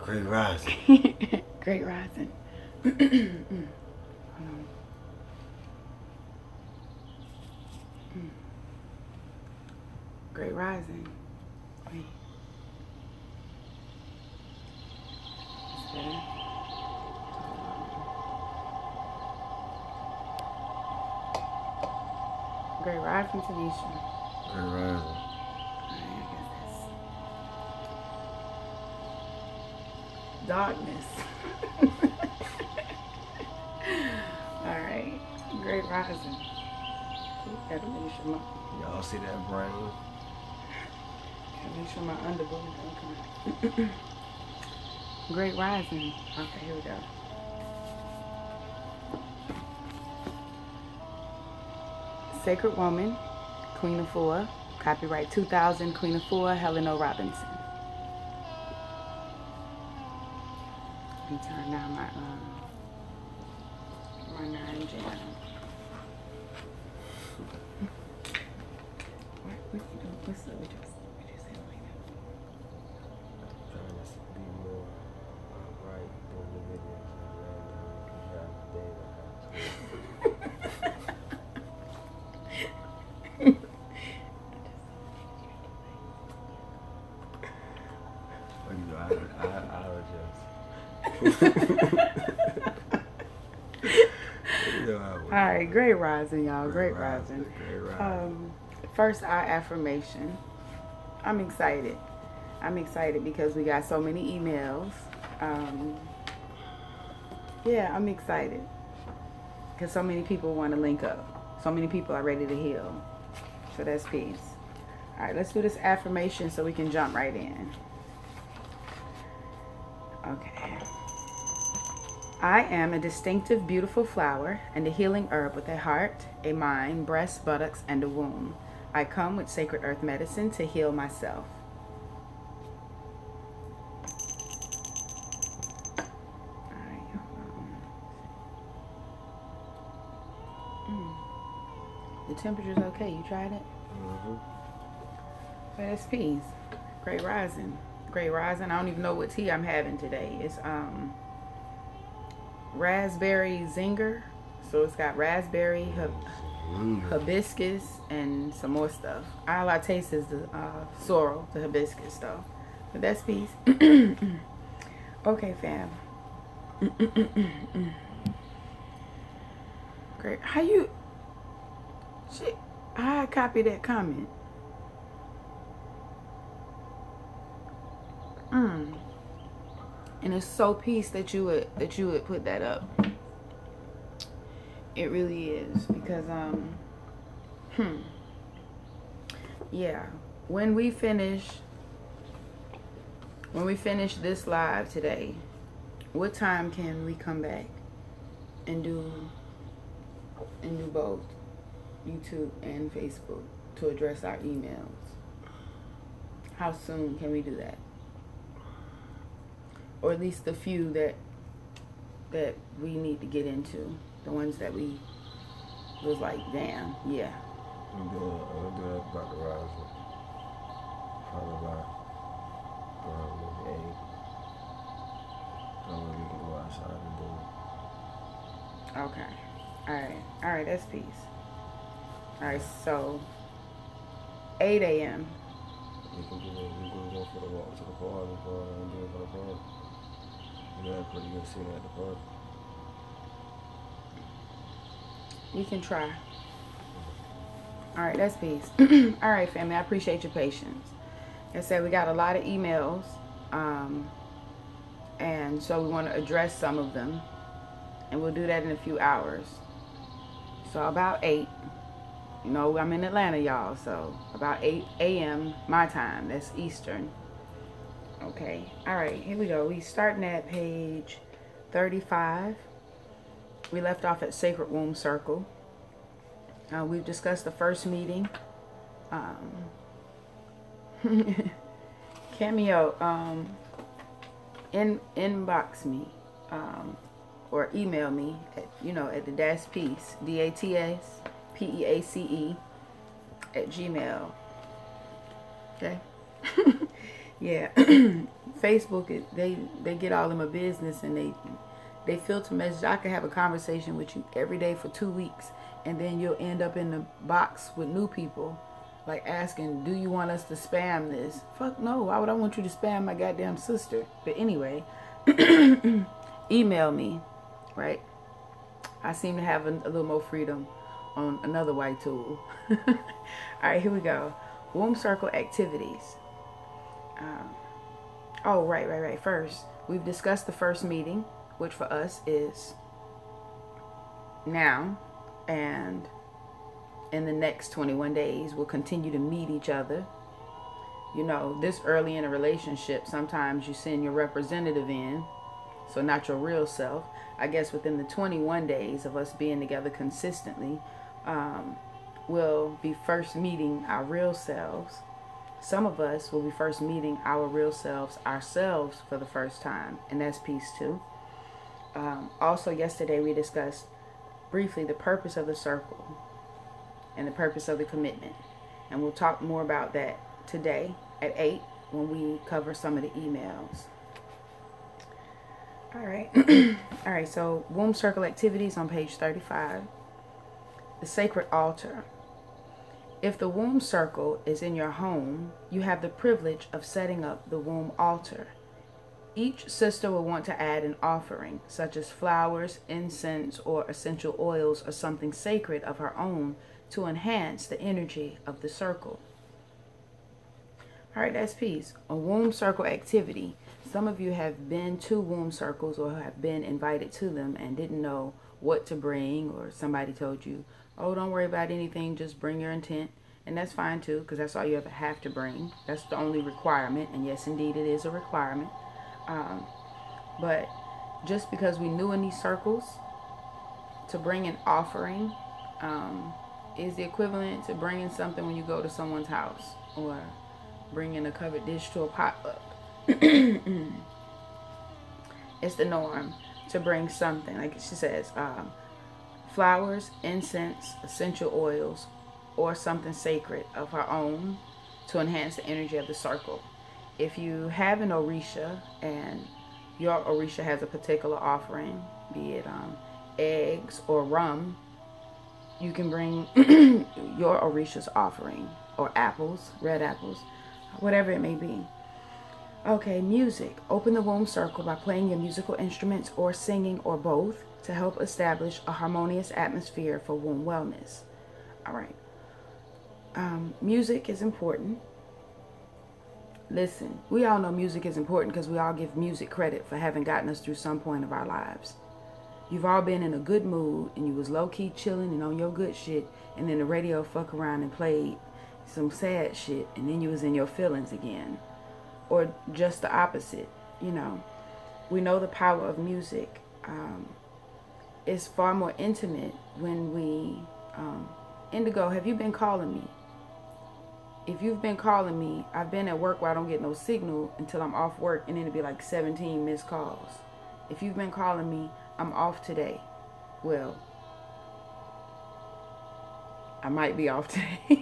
Great rising. Great rising. Great rising. Wait. That's better. Great rising, Tanisha. Great rising. Alright, I guess that's darkness. Alright. Great rising. Gotta make sure my Y'all see that brain? make sure my underbooty don't come out. Great rising. Okay, here we go. Sacred Woman, Queen of Four, copyright 2000, Queen of Four, Helen O. Robinson. Let me turn down my 9 jam. What you doing? What's up with you? What you saying like that? Trying to be more right during the videos and random Alright, great rising, y'all. Great rising. Great rising. First, our affirmation. I'm excited. I'm excited because we got so many emails. Yeah, I'm excited because so many people want to link up. So many people are ready to heal. So that's peace. All right, let's do this affirmation so we can jump right in. Okay. I am a distinctive, beautiful flower and a healing herb with a heart, a mind, breast, buttocks, and a womb. I come with sacred earth medicine to heal myself. The temperature's okay. You tried it? Mm-hmm. So that's peace. Great rising. Great rising. I don't even know what tea I'm having today. It's raspberry zinger. So it's got raspberry, hibiscus, and some more stuff. All I taste is the sorrel, the hibiscus stuff. But that's peace. Okay, fam. Great. How you... Shit. I copied that comment. And it's so peace that you would put that up. It really is, because yeah, when we finish this live today, what time can we come back and do both YouTube and Facebook to address our emails? How soon can we do that? Or at least the few that we need to get into. The ones that we was like, damn, yeah. I'm doing about the rising. Probably about maybe 8. We can go outside and do it. Okay. Alright, that's peace. Alright, so 8 a.m. We can go for the walk to the park and do it for the park. You have pretty good seating at the park. We can try. Alright, that's peace. Alright, family, I appreciate your patience. Like I said, we got a lot of emails. And so we want to address some of them. And we'll do that in a few hours. So about 8. You know, I'm in Atlanta, y'all. So about 8 a.m. my time. That's Eastern. Okay. Alright, here we go. We starting at page 35. We left off at Sacred Womb Circle. We've discussed the first meeting. Cameo, inbox me, or email me at, at the peace, DATSPEACE @gmail. Okay. Yeah. Facebook, they get all in my business, and they filter messages. I could have a conversation with you every day for 2 weeks, and then you'll end up in the box with new people, like asking, do you want us to spam this? Fuck no. Why would I want you to spam my goddamn sister? But anyway, email me, right? I seem to have a little more freedom on another white tool. All right, here we go. Womb circle activities. Right. First, we've discussed the first meeting, which for us is now, and in the next 21 days, we'll continue to meet each other. You know, this early in a relationship, sometimes you send your representative in, so not your real self. I guess within the 21 days of us being together consistently, we'll be first meeting our real selves. Some of us will be first meeting our real selves ourselves for the first time, and that's piece 2. Also, yesterday we discussed briefly the purpose of the circle and the purpose of the commitment, and we'll talk more about that today at 8 when we cover some of the emails. All right. All right, so womb circle activities on page 35. The sacred altar. If the womb circle is in your home, you have the privilege of setting up the womb altar. Each sister will want to add an offering, such as flowers, incense, or essential oils, or something sacred of her own to enhance the energy of the circle. All right, that's peace. A womb circle activity. Some of you have been to womb circles or have been invited to them and didn't know what to bring, or somebody told you, oh, don't worry about anything, just bring your intent. And that's fine too, because that's all you ever have to bring. That's the only requirement. And yes, indeed, it is a requirement. But just because we knew in these circles, to bring an offering is the equivalent to bringing something when you go to someone's house, or bringing a covered dish to a potluck. It's the norm to bring something, like she says, flowers, incense, essential oils, or something sacred of her own to enhance the energy of the circle. If you have an Orisha and your Orisha has a particular offering, be it eggs or rum, you can bring your Orisha's offering, or apples, red apples, whatever it may be. Okay, music. Open the womb circle by playing your musical instruments or singing or both to help establish a harmonious atmosphere for womb wellness. All right. Music is important. Listen, we all know music is important because we all give music credit for having gotten us through some point of our lives. You've all been in a good mood and you was low-key chilling and on your good shit, and then the radio fuck around and played some sad shit, and then you was in your feelings again. Or just the opposite, you know. We know the power of music. It's far more intimate when we... Indigo, have you been calling me? If you've been calling me, I've been at work where I don't get no signal until I'm off work, and then it'll be like 17 missed calls. If you've been calling me, I'm off today. Well, I might be off today. I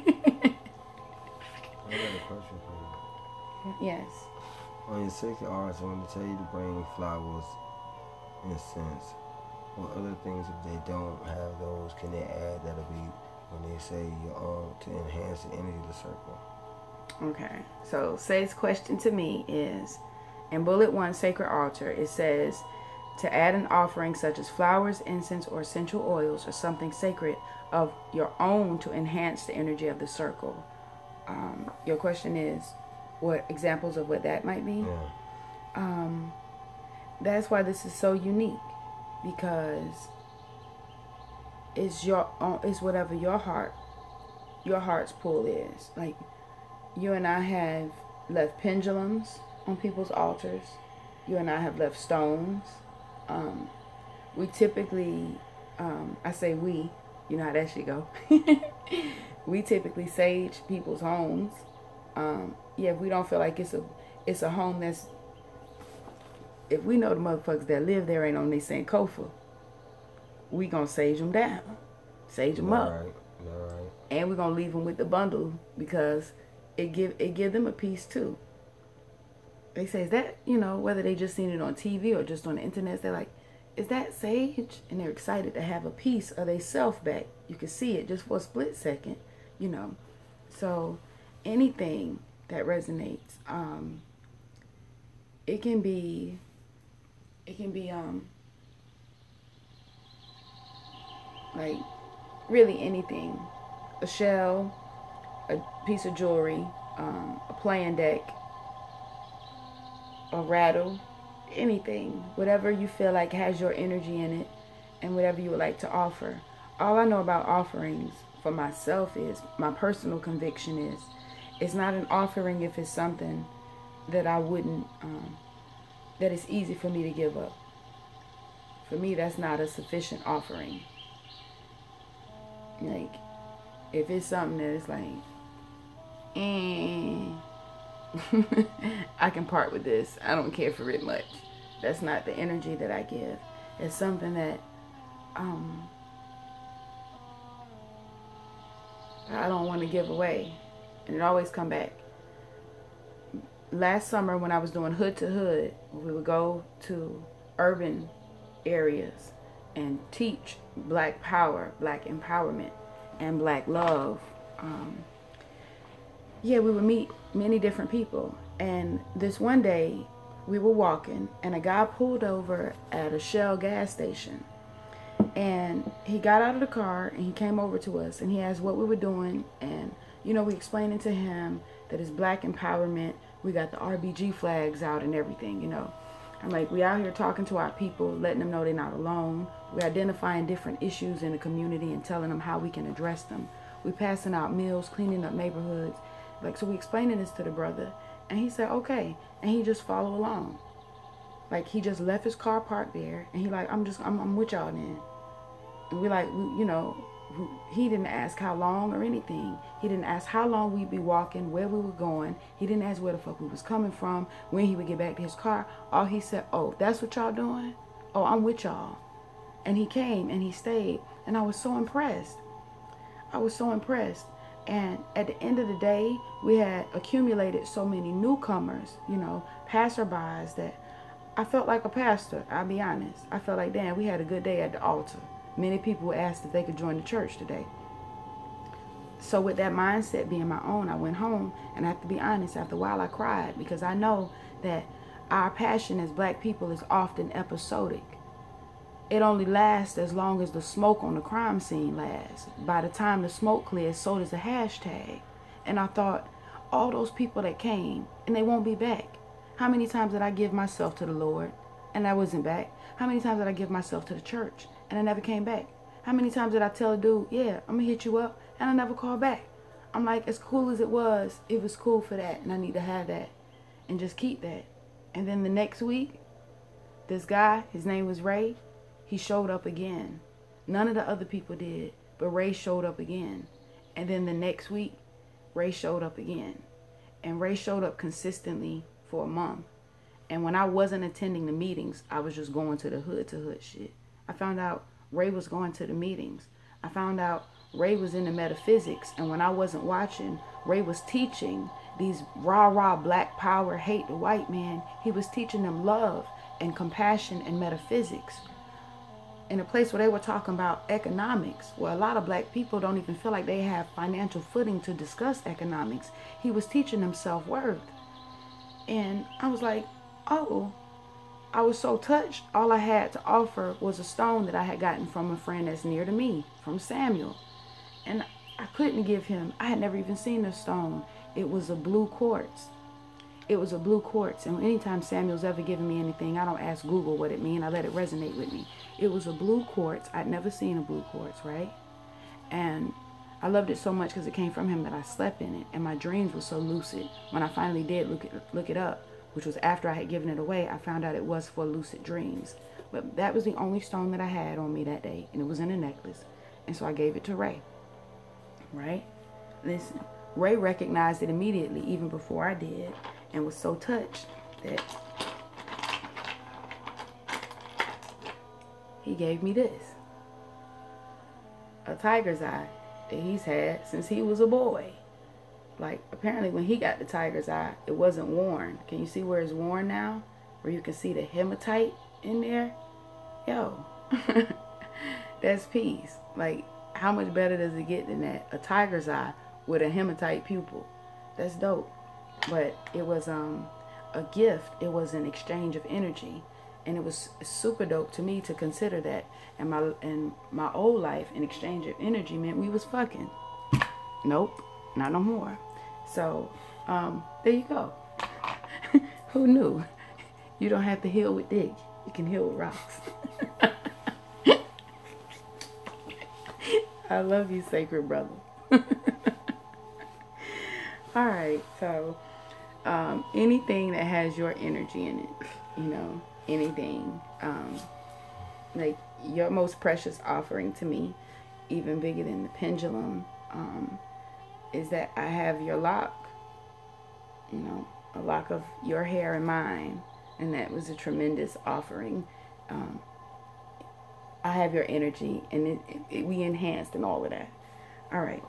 got a question for you. Yes. On your sacred arts, I want to tell you to bring flowers, incense, or other things. If they don't have those, can they add? That'll be when they say to enhance the energy of the circle. Okay. So, Say's question to me is, in bullet 1, sacred altar, it says to add an offering such as flowers, incense, or essential oils, or something sacred of your own to enhance the energy of the circle. Your question is, what examples of what that might be? Yeah. That's why this is so unique, because it's whatever your heart's pull is. Like, you and I have left pendulums on people's altars. You and I have left stones. We typically, I say we, you know how that shit go. We typically sage people's homes. Yeah, if we don't feel like it's a home that's, if we know the motherfuckers that live there ain't on their Sankofa, we gonna sage them down, sage them up. All right. And we're gonna leave them with the bundle because it give them a piece too. they say, is that, whether they just seen it on TV or just on the internet, they're like, is that sage? And they're excited to have a piece of their self back. You can see it just for a split second, So anything that resonates, it can be like really anything. A shell, a piece of jewelry, a playing deck, a rattle, anything, whatever you feel like has your energy in it, and whatever you would like to offer. All I know about offerings for myself is, my personal conviction is, it's not an offering if it's something that I wouldn't, that it's easy for me to give up. For me, that's not a sufficient offering. Like, if it's something that is like, I can part with this, I don't care for it much. That's not the energy that I give. It's something that I don't want to give away, and it always come back. Last summer when I was doing hood to hood, we would go to urban areas and teach Black power, Black empowerment, and Black love. We would meet many different people, and this one day we were walking and a guy pulled over at a Shell gas station, and he got out of the car and he came over to us and he asked what we were doing, and we explaining to him that it's Black empowerment. We got the RBG flags out and everything. I'm like, we out here talking to our people, letting them know they're not alone. We're identifying different issues in the community and telling them how we can address them. We're passing out meals, cleaning up neighborhoods. So we explaining this to the brother, and he said, okay. And he just followed along. Like, he just left his car parked there, and he like, I'm with y'all then. And we like, he didn't ask how long or anything. He didn't ask how long we'd be walking, where we were going. He didn't ask where the fuck we was coming from, when he would get back to his car. All he said, oh, that's what y'all doing? Oh, I'm with y'all. And he came and he stayed, and I was so impressed. And at the end of the day, we had accumulated so many newcomers, passerbys, that I felt like a pastor. I'll be honest. I felt like, damn, we had a good day at the altar. Many people asked if they could join the church today. So with that mindset being my own, I went home, and I have to be honest, after a while I cried, because I know that our passion as Black people is often episodic. It only lasts as long as the smoke on the crime scene lasts. By the time the smoke clears, so does the hashtag. And I thought, all those people that came, and they won't be back. How many times did I give myself to the Lord, and I wasn't back? How many times did I give myself to the church, and I never came back? How many times did I tell a dude, yeah, I'm going to hit you up, and I never called back? I'm like, as cool as it was cool for that, and I need to have that, and just keep that. And then the next week, this guy, his name was Ray, he showed up again. None of the other people did, but Ray showed up again. And then the next week, Ray showed up again. And Ray showed up consistently for a month. And when I wasn't attending the meetings, I was just going to the hood to hood shit. I found out Ray was going to the meetings. I found out Ray was into metaphysics. And when I wasn't watching, Ray was teaching these rah-rah Black power, hate the white man. He was teaching them love and compassion and metaphysics. In a place where they were talking about economics, where a lot of Black people don't even feel like they have financial footing to discuss economics. He was teaching them self-worth. And I was like, oh, I was so touched. All I had to offer was a stone that I had gotten from a friend that's near to me, from Samuel. And I couldn't give him, I had never even seen the stone. It was a blue quartz. It was a blue quartz. And anytime Samuel's ever given me anything, I don't ask Google what it means. I let it resonate with me. It was a blue quartz. I'd never seen a blue quartz, right? And I loved it so much because it came from him that I slept in it. And my dreams were so lucid. When I finally did look it up, which was after I had given it away, I found out it was for lucid dreams. But that was the only stone that I had on me that day. And it was in a necklace. And so I gave it to Ray. Right? Listen, Ray recognized it immediately, even before I did. And was so touched that he gave me this. A tiger's eye that he's had since he was a boy. Like, apparently when he got the tiger's eye, it wasn't worn. Can you see where it's worn now? Where you can see the hematite in there? Yo, that's peace. Like, how much better does it get than that? A tiger's eye with a hematite pupil. That's dope. But it was a gift. It was an exchange of energy. And it was super dope to me to consider that. And my old life, an exchange of energy meant we was fucking. Nope, not no more. So, there you go. Who knew? You don't have to heal with dick. You can heal with rocks. I love you, sacred brother. All right, so anything that has your energy in it, you know, anything, like your most precious offering to me, even bigger than the pendulum, is that I have your lock, you know, a lock of your hair and mine, and that was a tremendous offering. I have your energy, and we enhanced and all of that. All right.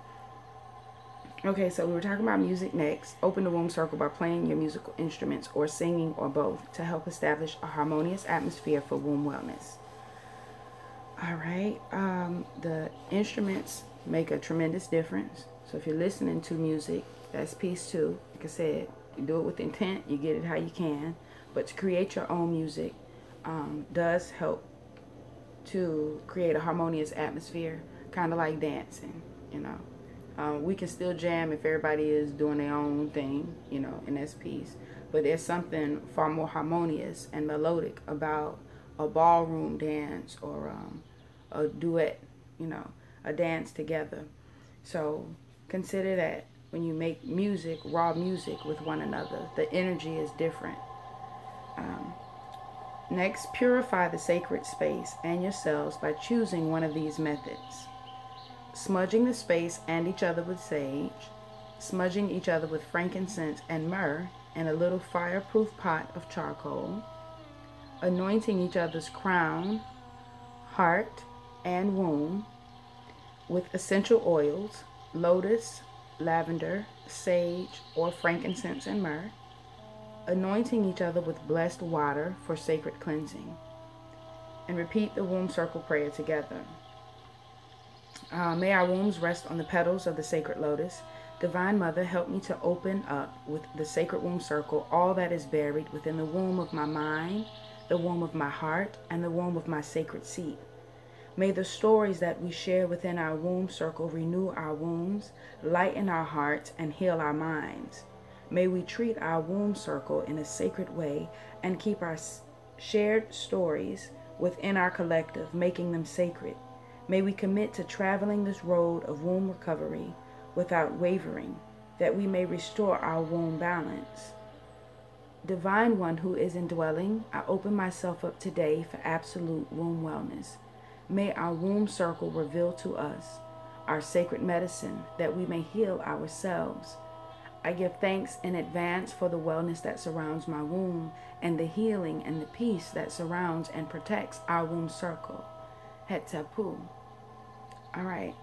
Okay, so we were talking about music next. Open the womb circle by playing your musical instruments or singing or both to help establish a harmonious atmosphere for womb wellness. All right. The instruments make a tremendous difference. So if you're listening to music, that's piece two. Like I said, you do it with intent, you get it how you can. But to create your own music does help to create a harmonious atmosphere, kind of like dancing, you know. We can still jam if everybody is doing their own thing, you know, and that's peace. But there's something far more harmonious and melodic about a ballroom dance or a duet, you know, a dance together. So consider that when you make music, raw music with one another, the energy is different. Next, purify the sacred space and yourselves by choosing one of these methods. Smudging the space and each other with sage, smudging each other with frankincense and myrrh and a little fireproof pot of charcoal, anointing each other's crown, heart, and womb with essential oils, lotus, lavender, sage, or frankincense and myrrh, anointing each other with blessed water for sacred cleansing, and repeat the womb circle prayer together. May our wombs rest on the petals of the sacred lotus. Divine Mother, help me to open up with the sacred womb circle all that is buried within the womb of my mind, the womb of my heart, and the womb of my sacred seat. May the stories that we share within our womb circle renew our wombs, lighten our hearts, and heal our minds. May we treat our womb circle in a sacred way and keep our shared stories within our collective, making them sacred. May we commit to traveling this road of womb recovery without wavering, that we may restore our womb balance. Divine One who is indwelling, I open myself up today for absolute womb wellness. May our womb circle reveal to us our sacred medicine, that we may heal ourselves. I give thanks in advance for the wellness that surrounds my womb and the healing and the peace that surrounds and protects our womb circle. Het Tapu. All right.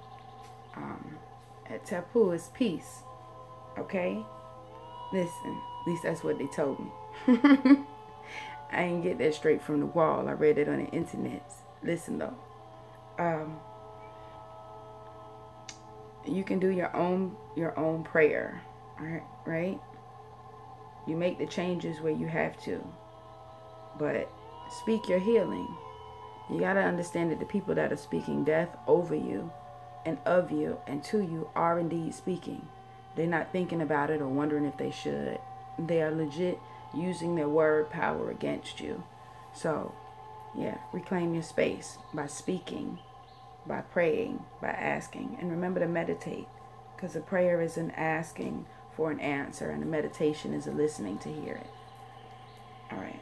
Het Tapu is peace. Okay? Listen, at least that's what they told me. I didn't get that straight from the wall. I read it on the internet. Listen though. You can do your own prayer. All right? You make the changes where you have to. But speak your healing. You got to understand that the people that are speaking death over you and of you and to you are indeed speaking. They're not thinking about it or wondering if they should. They are legit using their word power against you. So, yeah, reclaim your space by speaking, by praying, by asking. And remember to meditate, because a prayer is an asking for an answer and a meditation is a listening to hear it. All right.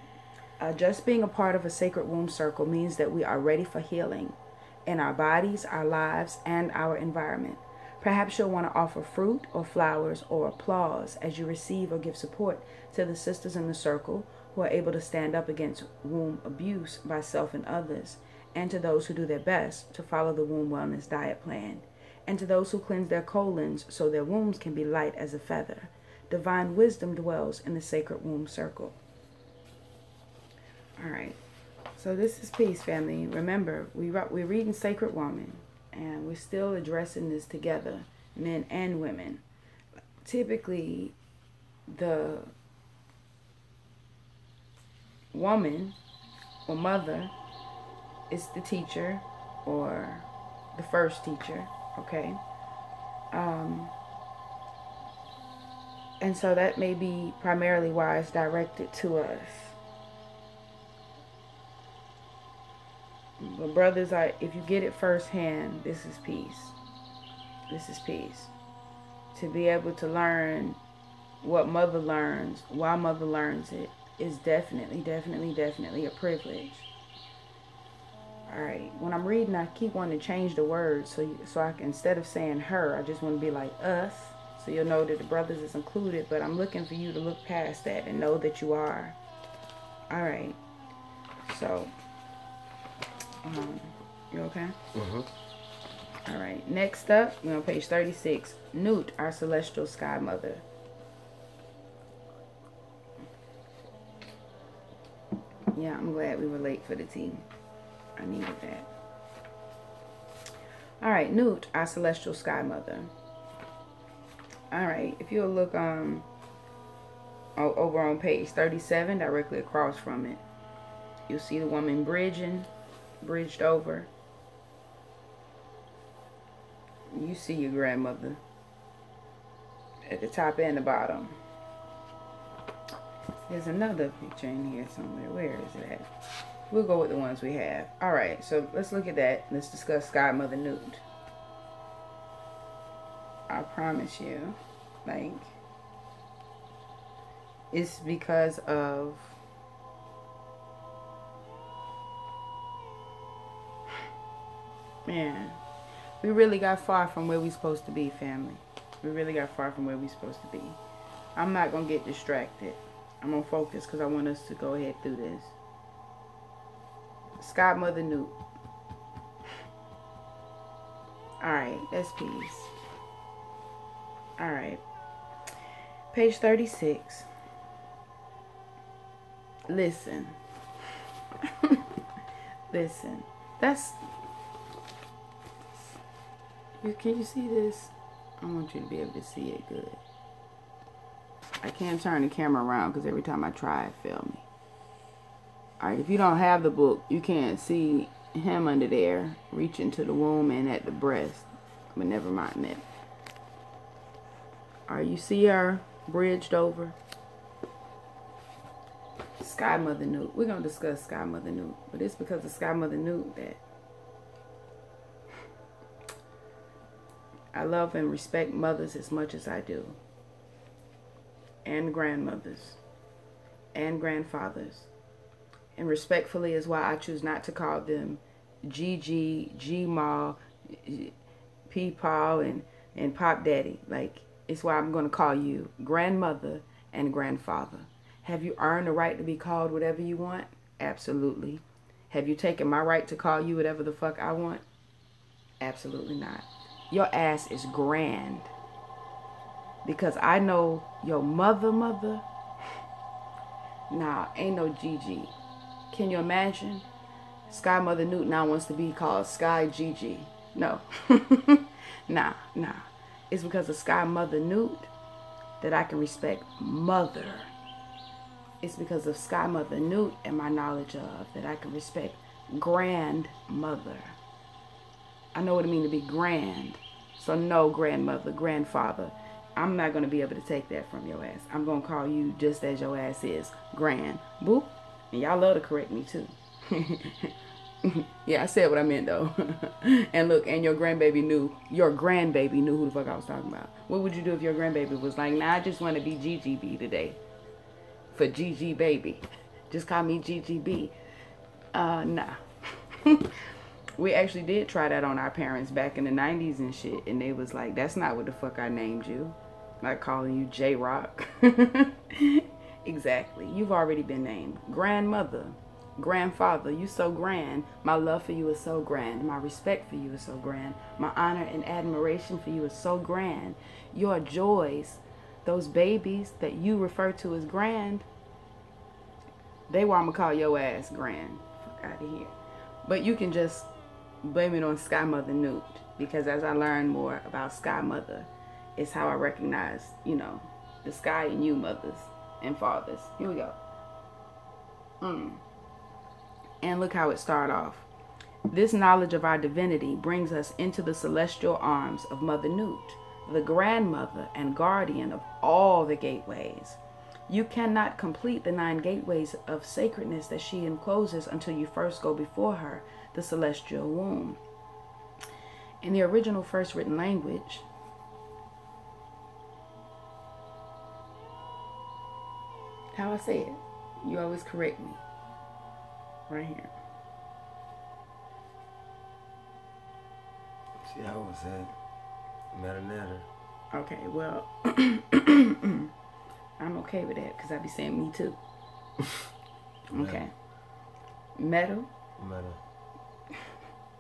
Just being a part of a sacred womb circle means that we are ready for healing in our bodies, our lives, and our environment. Perhaps you'll want to offer fruit or flowers or applause as you receive or give support to the sisters in the circle who are able to stand up against womb abuse by self and others, and to those who do their best to follow the womb wellness diet plan. and to those who cleanse their colons so their wombs can be light as a feather. Divine wisdom dwells in the sacred womb circle. All right. So this is peace, family. Remember, we're reading Sacred Woman, and we're still addressing this together, men and women. Typically, the woman or mother is the teacher or the first teacher, okay? And so that may be primarily why it's directed to us. But brothers, if you get it firsthand, this is peace. This is peace. To be able to learn what mother learns, why mother learns it, is definitely a privilege. All right. When I'm reading, I keep wanting to change the words so I can, instead of saying her, I just want to be like us. So you'll know that the brothers is included, but I'm looking for you to look past that and know that you are. All right. So, you okay? All right. Next up, we're on page 36. Nute, our celestial sky mother. Yeah, I'm glad we were late for the tea. I needed that. All right, Nute, our celestial sky mother. All right, if you'll look over on page 37, directly across from it, you'll see the woman bridged over. You see your grandmother at the top and the bottom. There's another picture in here somewhere. Where is it at? We'll go with the ones we have. All right, so let's look at that. Let's discuss Sky Mother Nute. I promise you, like, it's because of man, we really got far from where we supposed to be, family. We really got far from where we supposed to be. I'm not gonna get distracted. I'm gonna focus because I want us to go ahead through this. Sky Mother Nute. Alright, that's peace. Alright. Page 36. Listen. Listen. Can you see this? I want you to be able to see it good. I can't turn the camera around because every time I try it, fail me. Alright, if you don't have the book, you can't see him under there reaching to the womb and at the breast. But never mind that. Alright, you see her bridged over? Sky Mother Nute. We're going to discuss Sky Mother Nute. But it's because of Sky Mother Nute that I love and respect mothers as much as I do. And grandmothers. And grandfathers. And respectfully is why I choose not to call them Gigi, G-Ma, P-Paw, and Pop Daddy. Like, it's why I'm going to call you grandmother and grandfather. Have you earned the right to be called whatever you want? Absolutely. Have you taken my right to call you whatever the fuck I want? Absolutely not. Your ass is grand. Because I know your mother. Nah, ain't no Gigi. Can you imagine? Sky Mother Nute now wants to be called Sky Gigi. No. Nah. It's because of Sky Mother Nute that I can respect mother. It's because of Sky Mother Nute and my knowledge of that I can respect grandmother. I know what it means to be grand. So no, grandmother, grandfather. I'm not going to be able to take that from your ass. I'm going to call you just as your ass is. Grand. Boop. And y'all love to correct me too. Yeah, I said what I meant though. And look, and your grandbaby knew who the fuck I was talking about. What would you do if your grandbaby was like, nah, I just want to be GGB today. For GG baby. Just call me GGB. Nah. We actually did try that on our parents back in the 90s and shit. And they was like, that's not what the fuck I named you. Like calling you J-Rock. Exactly. You've already been named grandmother. Grandfather, you so grand. My love for you is so grand. My respect for you is so grand. My honor and admiration for you is so grand. Your joys, those babies that you refer to as grand, they why I'm gonna call your ass grand. Fuck out of here. But you can just blame it on Sky Mother Nute, because as I learn more about Sky Mother, it's how I recognize, you know, the sky and you mothers and fathers. Here we go. And look how it started off. This knowledge of our divinity brings us into the celestial arms of Mother Nute, the grandmother and guardian of all the gateways. You cannot complete the 9 gateways of sacredness that she encloses until you first go before her, the celestial womb. In the original first written language, how I say it, you always correct me. Right here. See how it said? Matter. Okay, well, I'm okay with that because I be saying me too. Okay. Metal.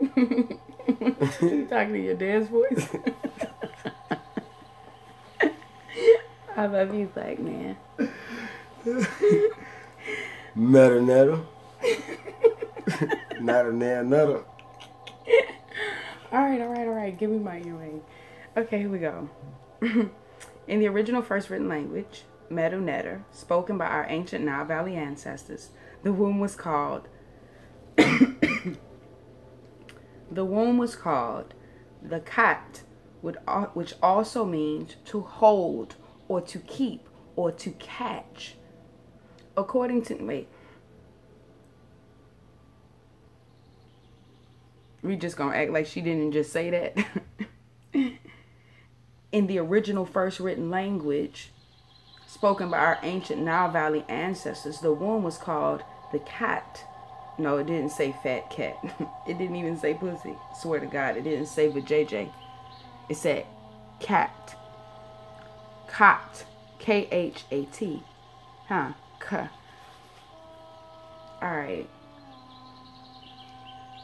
You talking to your dad's voice? I love you, black man. Matter. Nutter. All right. Give me my earring. Okay, here we go. In the original first written language, Medu Neter, spoken by our ancient Nile Valley ancestors, the womb was called the Kat, which also means to hold or to keep or to catch. According to we just gonna act like she didn't just say that. In the original first written language, spoken by our ancient Nile Valley ancestors, the womb was called the Kat. No, it didn't say fat cat. It didn't even say pussy. Swear to God, it didn't say vajayjay. It said cat. Khat. Khat. Huh. K. Alright.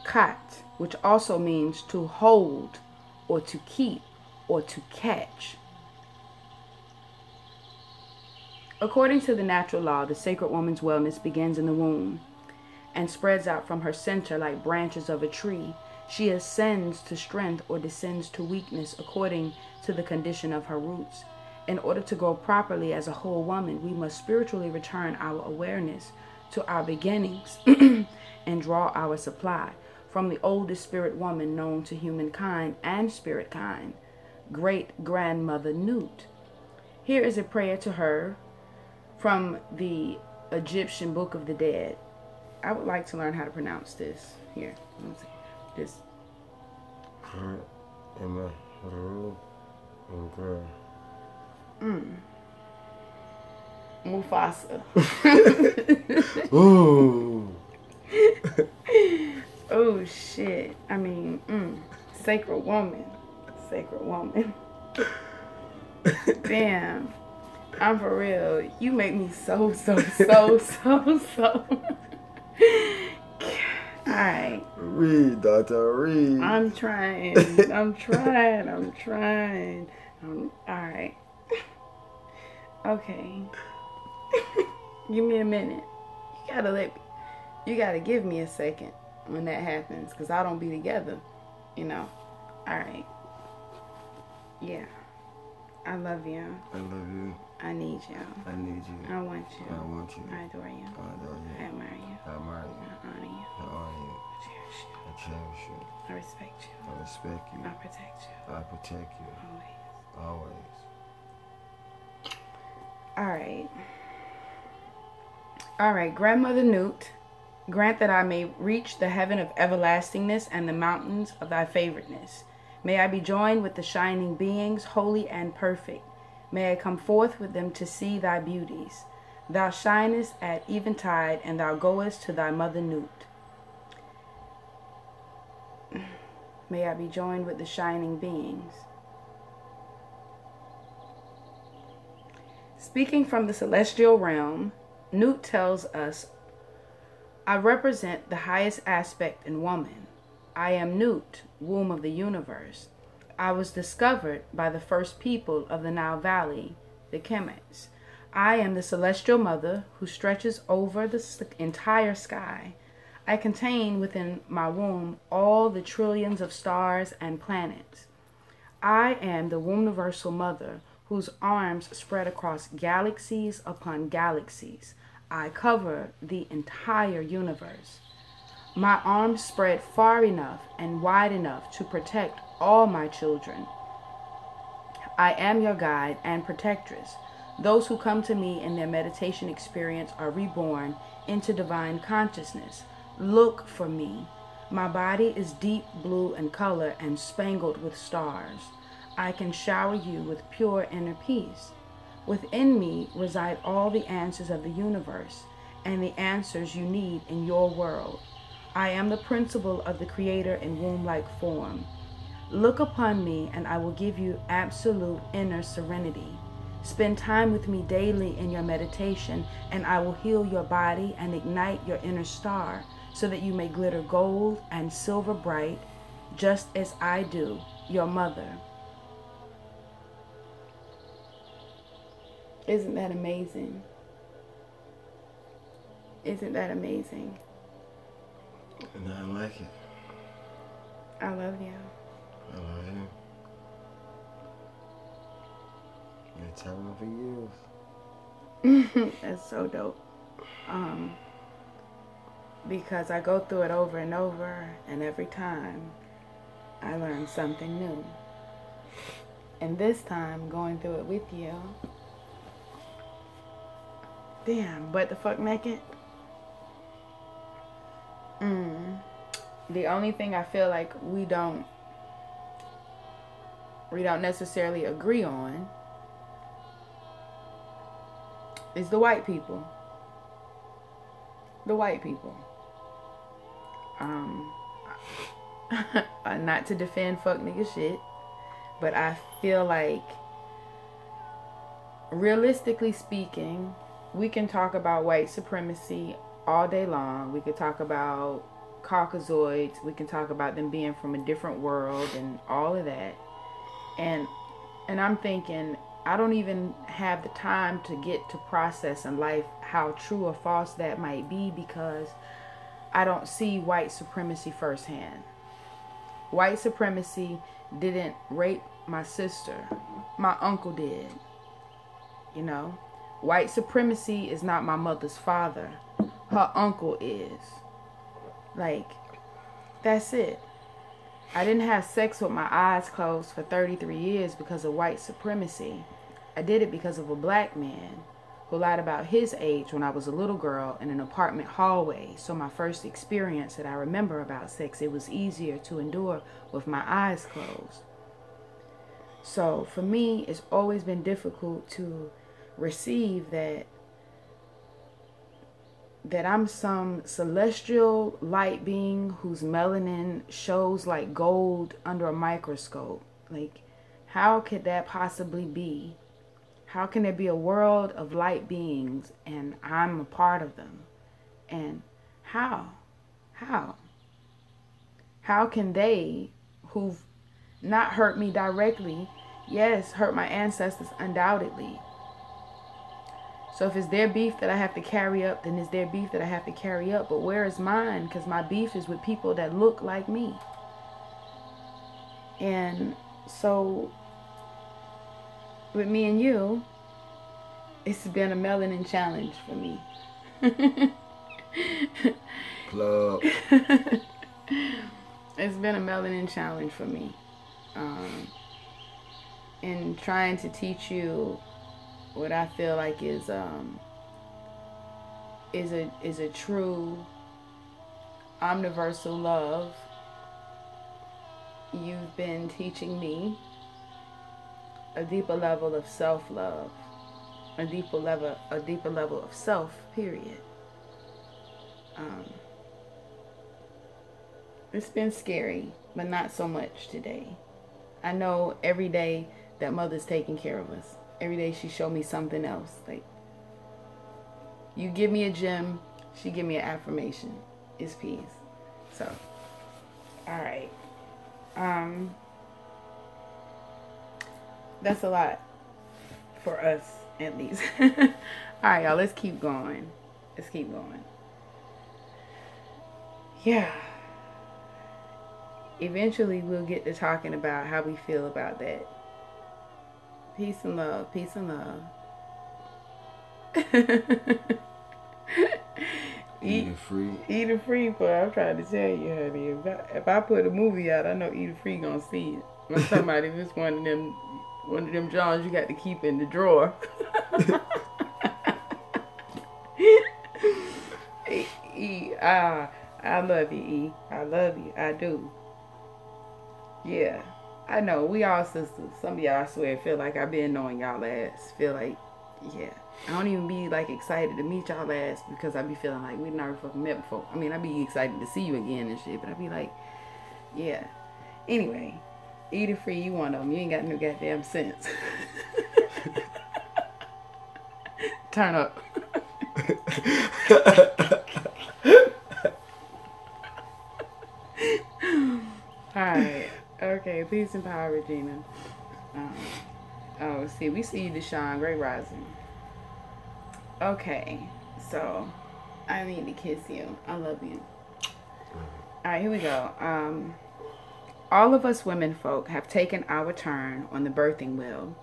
Kat, which also means to hold or to keep or to catch. According to the natural law, the sacred woman's wellness begins in the womb and spreads out from her center like branches of a tree. She ascends to strength or descends to weakness according to the condition of her roots. In order to grow properly as a whole woman, we must spiritually return our awareness to our beginnings and draw our supply from the oldest spirit woman known to humankind and spirit kind, great grandmother Nute. Here is a prayer to her from the Egyptian Book of the Dead. I would like to learn how to pronounce this. Here, let me see. This. Mufasa. Ooh. Oh shit. I mean, sacred woman. Sacred woman. Damn. I'm for real. You make me so. Alright. Read, Doctor, read. I'm trying. Alright. Okay. Give me a minute. You gotta give me a second when that happens, because I don't be together, you know. Alright. Yeah. I love you. I love you. I need you. I need you. I want you. I want you. I adore you. I adore you. I admire you. I admire you. I honor you. I honor you. I cherish you. I cherish you. I respect you. I respect you. I protect you. I protect you. Always. Always. All right, Grandmother Nute, grant that I may reach the heaven of everlastingness and the mountains of thy favoritness. May I be joined with the shining beings, holy and perfect. May I come forth with them to see thy beauties. Thou shinest at eventide, and thou goest to thy mother Nute. May I be joined with the shining beings. Speaking from the celestial realm, Nute tells us I represent the highest aspect in woman. I am Nute, womb of the universe. I was discovered by the first people of the Nile Valley, the Kemites. I am the celestial mother who stretches over the entire sky. I contain within my womb all the trillions of stars and planets. I am the universal mother whose arms spread across galaxies upon galaxies. I cover the entire universe. My arms spread far enough and wide enough to protect all my children. I am your guide and protectress. Those who come to me in their meditation experience are reborn into divine consciousness. Look for me. My body is deep blue in color and spangled with stars. I can shower you with pure inner peace. Within me reside all the answers of the universe and the answers you need in your world. I am the principle of the Creator in womb-like form. Look upon me and I will give you absolute inner serenity. Spend time with me daily in your meditation and I will heal your body and ignite your inner star so that you may glitter gold and silver bright, just as I do, your mother. Isn't that amazing? Isn't that amazing? And I like it. I love you. I love you. You're telling for years. That's so dope. Because I go through it over and over, and every time I learn something new. And this time, going through it with you. Damn, but the fuck naked? The only thing I feel like we don't necessarily agree on is the white people. The white people. Not to defend fuck nigga shit, but I feel like, realistically speaking, we can talk about white supremacy all day long. We could talk about Caucasoids. We can talk about them being from a different world and all of that. And I'm thinking, I don't even have the time to get to process in life how true or false that might be, because I don't see white supremacy firsthand. White supremacy didn't rape my sister. My uncle did. You know? White supremacy is not my mother's father. Her uncle is. Like, that's it. I didn't have sex with my eyes closed for 33 years because of white supremacy. I did it because of a black man who lied about his age when I was a little girl in an apartment hallway. So my first experience that I remember about sex, it was easier to endure with my eyes closed. So for me, it's always been difficult to receive that I'm some celestial light being whose melanin shows like gold under a microscope. Like, how could that possibly be? How can there be a world of light beings and I'm a part of them? And how? How can they, who've not hurt me directly, yes, hurt my ancestors undoubtedly. So if it's their beef that I have to carry up, then it's their beef that I have to carry up. But where is mine? Because my beef is with people that look like me. And so with me and you, it's been a melanin challenge for me. Plug. It's been a melanin challenge for me. In trying to teach you what I feel like is a true omniversal love. You've been teaching me a deeper level of self-love, a deeper level of self, period. It's been scary, but not so much today. I know every day that mother's taking care of us. Every day she showed me something else. Like, you give me a gem, She give me an affirmation. It's peace. So, all right. That's a lot for us, at least. All right, y'all. Let's keep going. Let's keep going. Yeah. Eventually, we'll get to talking about how we feel about that. Peace and love. Peace and love. Eating free. Eating free, but I'm trying to tell you, honey. If I put a movie out, I know Eating Free gonna see it. I'm talking about if it's one of them Johns you got to keep in the drawer. I love you, E. I love you. I do. Yeah. I know. We all sisters. Some of y'all, I swear, feel like I've been knowing y'all ass. Feel like, yeah. I don't even be like excited to meet y'all ass because I be feeling like we never fucking met before. I mean, I be excited to see you again and shit, but I be like, yeah. Anyway, Eating Free, you one of them. You ain't got no goddamn sense. Turn up. Alright. Okay, peace and power, Regina. See, we see you, Deshaun. Great rising. Okay, so I need to kiss you. I love you. Alright, here we go. All of us women folk have taken our turn on the birthing wheel.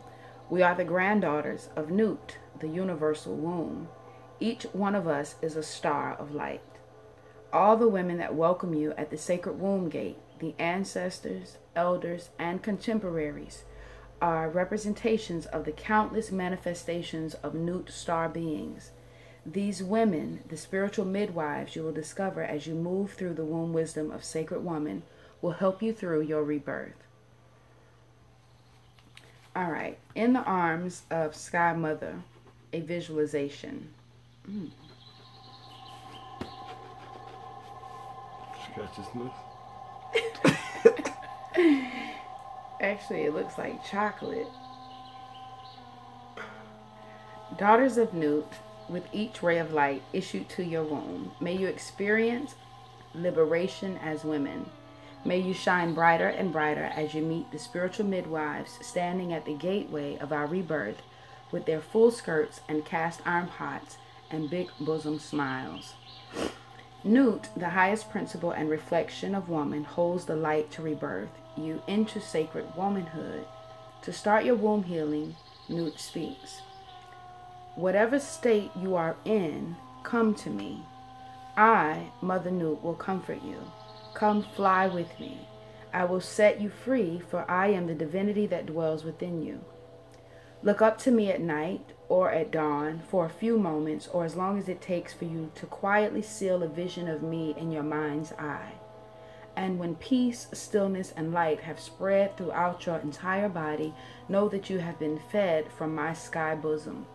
We are the granddaughters of Nute, the universal womb. Each one of us is a star of light. All the women that welcome you at the sacred womb gate, the ancestors, elders, and contemporaries, are representations of the countless manifestations of Nute star beings. These women, the spiritual midwives you will discover as you move through the womb wisdom of Sacred Woman, will help you through your rebirth. All right. In the arms of Sky Mother, a visualization. Scratch his nose. Actually, it looks like chocolate. Daughters of Nute, with each ray of light issued to your womb, may you experience liberation as women. May you shine brighter and brighter as you meet the spiritual midwives standing at the gateway of our rebirth with their full skirts and cast iron pots and big bosom smiles. Nute, the highest principle and reflection of woman, holds the light to rebirth you into sacred womanhood. To start your womb healing, Nute speaks. Whatever state you are in, come to me. I, Mother Nute, will comfort you. Come fly with me. I will set you free, for I am the divinity that dwells within you. Look up to me at night or at dawn for a few moments, or as long as it takes for you to quietly seal a vision of me in your mind's eye. And when peace, stillness, and light have spread throughout your entire body, know that you have been fed from my sky bosom.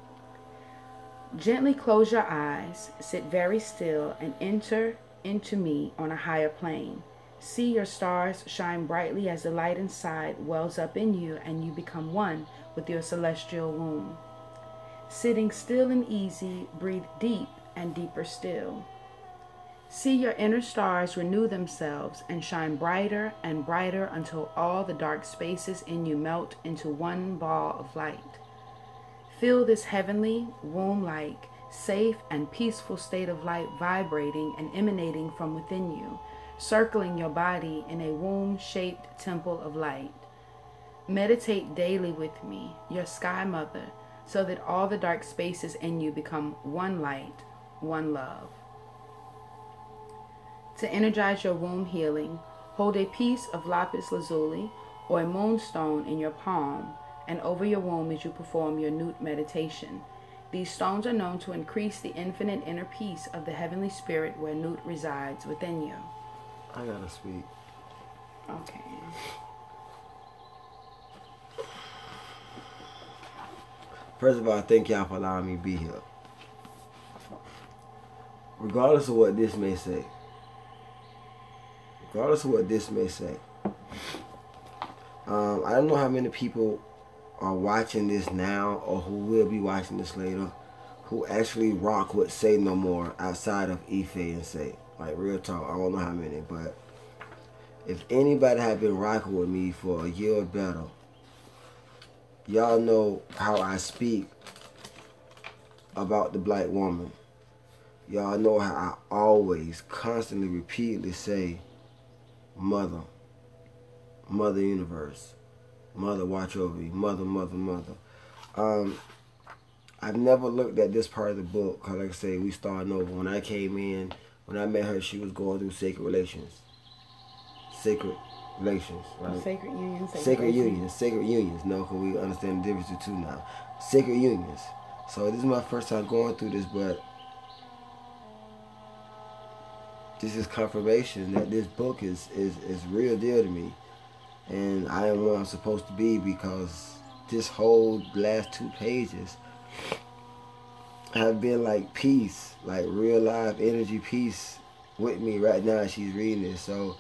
Gently close your eyes, sit very still, and enter into me on a higher plane. See your stars shine brightly as the light inside wells up in you, and you become one with your celestial womb. Sitting still and easy, breathe deep and deeper still. See your inner stars renew themselves and shine brighter and brighter until all the dark spaces in you melt into one ball of light. Feel this heavenly, womb-like, safe and peaceful state of light vibrating and emanating from within you, circling your body in a womb-shaped temple of light. Meditate daily with me, your Sky Mother, so that all the dark spaces in you become one light, one love. To energize your womb healing, hold a piece of lapis lazuli or a moonstone in your palm and over your womb as you perform your Nute meditation. These stones are known to increase the infinite inner peace of the heavenly spirit where Nute resides within you. I gotta speak. Okay. First of all, thank y'all for allowing me to be here. Regardless of what this may say. I don't know how many people are watching this now or who will be watching this later who actually rock with Say No More outside of Ife and Say. Like, real talk, I don't know how many, but if anybody have been rocking with me for a year or better, y'all know how I speak about the black woman. Y'all know how I always, constantly, repeatedly say, Mother, Mother Universe, Mother watch over you, Mother, Mother, Mother. I've never looked at this part of the book, because like I say, we starting over. When I came in, when I met her, she was going through sacred relations. Sacred relations, right? Sacred unions. Sacred unions. Sacred unions. No, because we understand the difference between two now. Sacred unions. So this is my first time going through this, but this is confirmation that this book is real deal to me. And I am where I'm supposed to be, because this whole last 2 pages have been like peace, like real live energy peace with me right now. She's reading this. So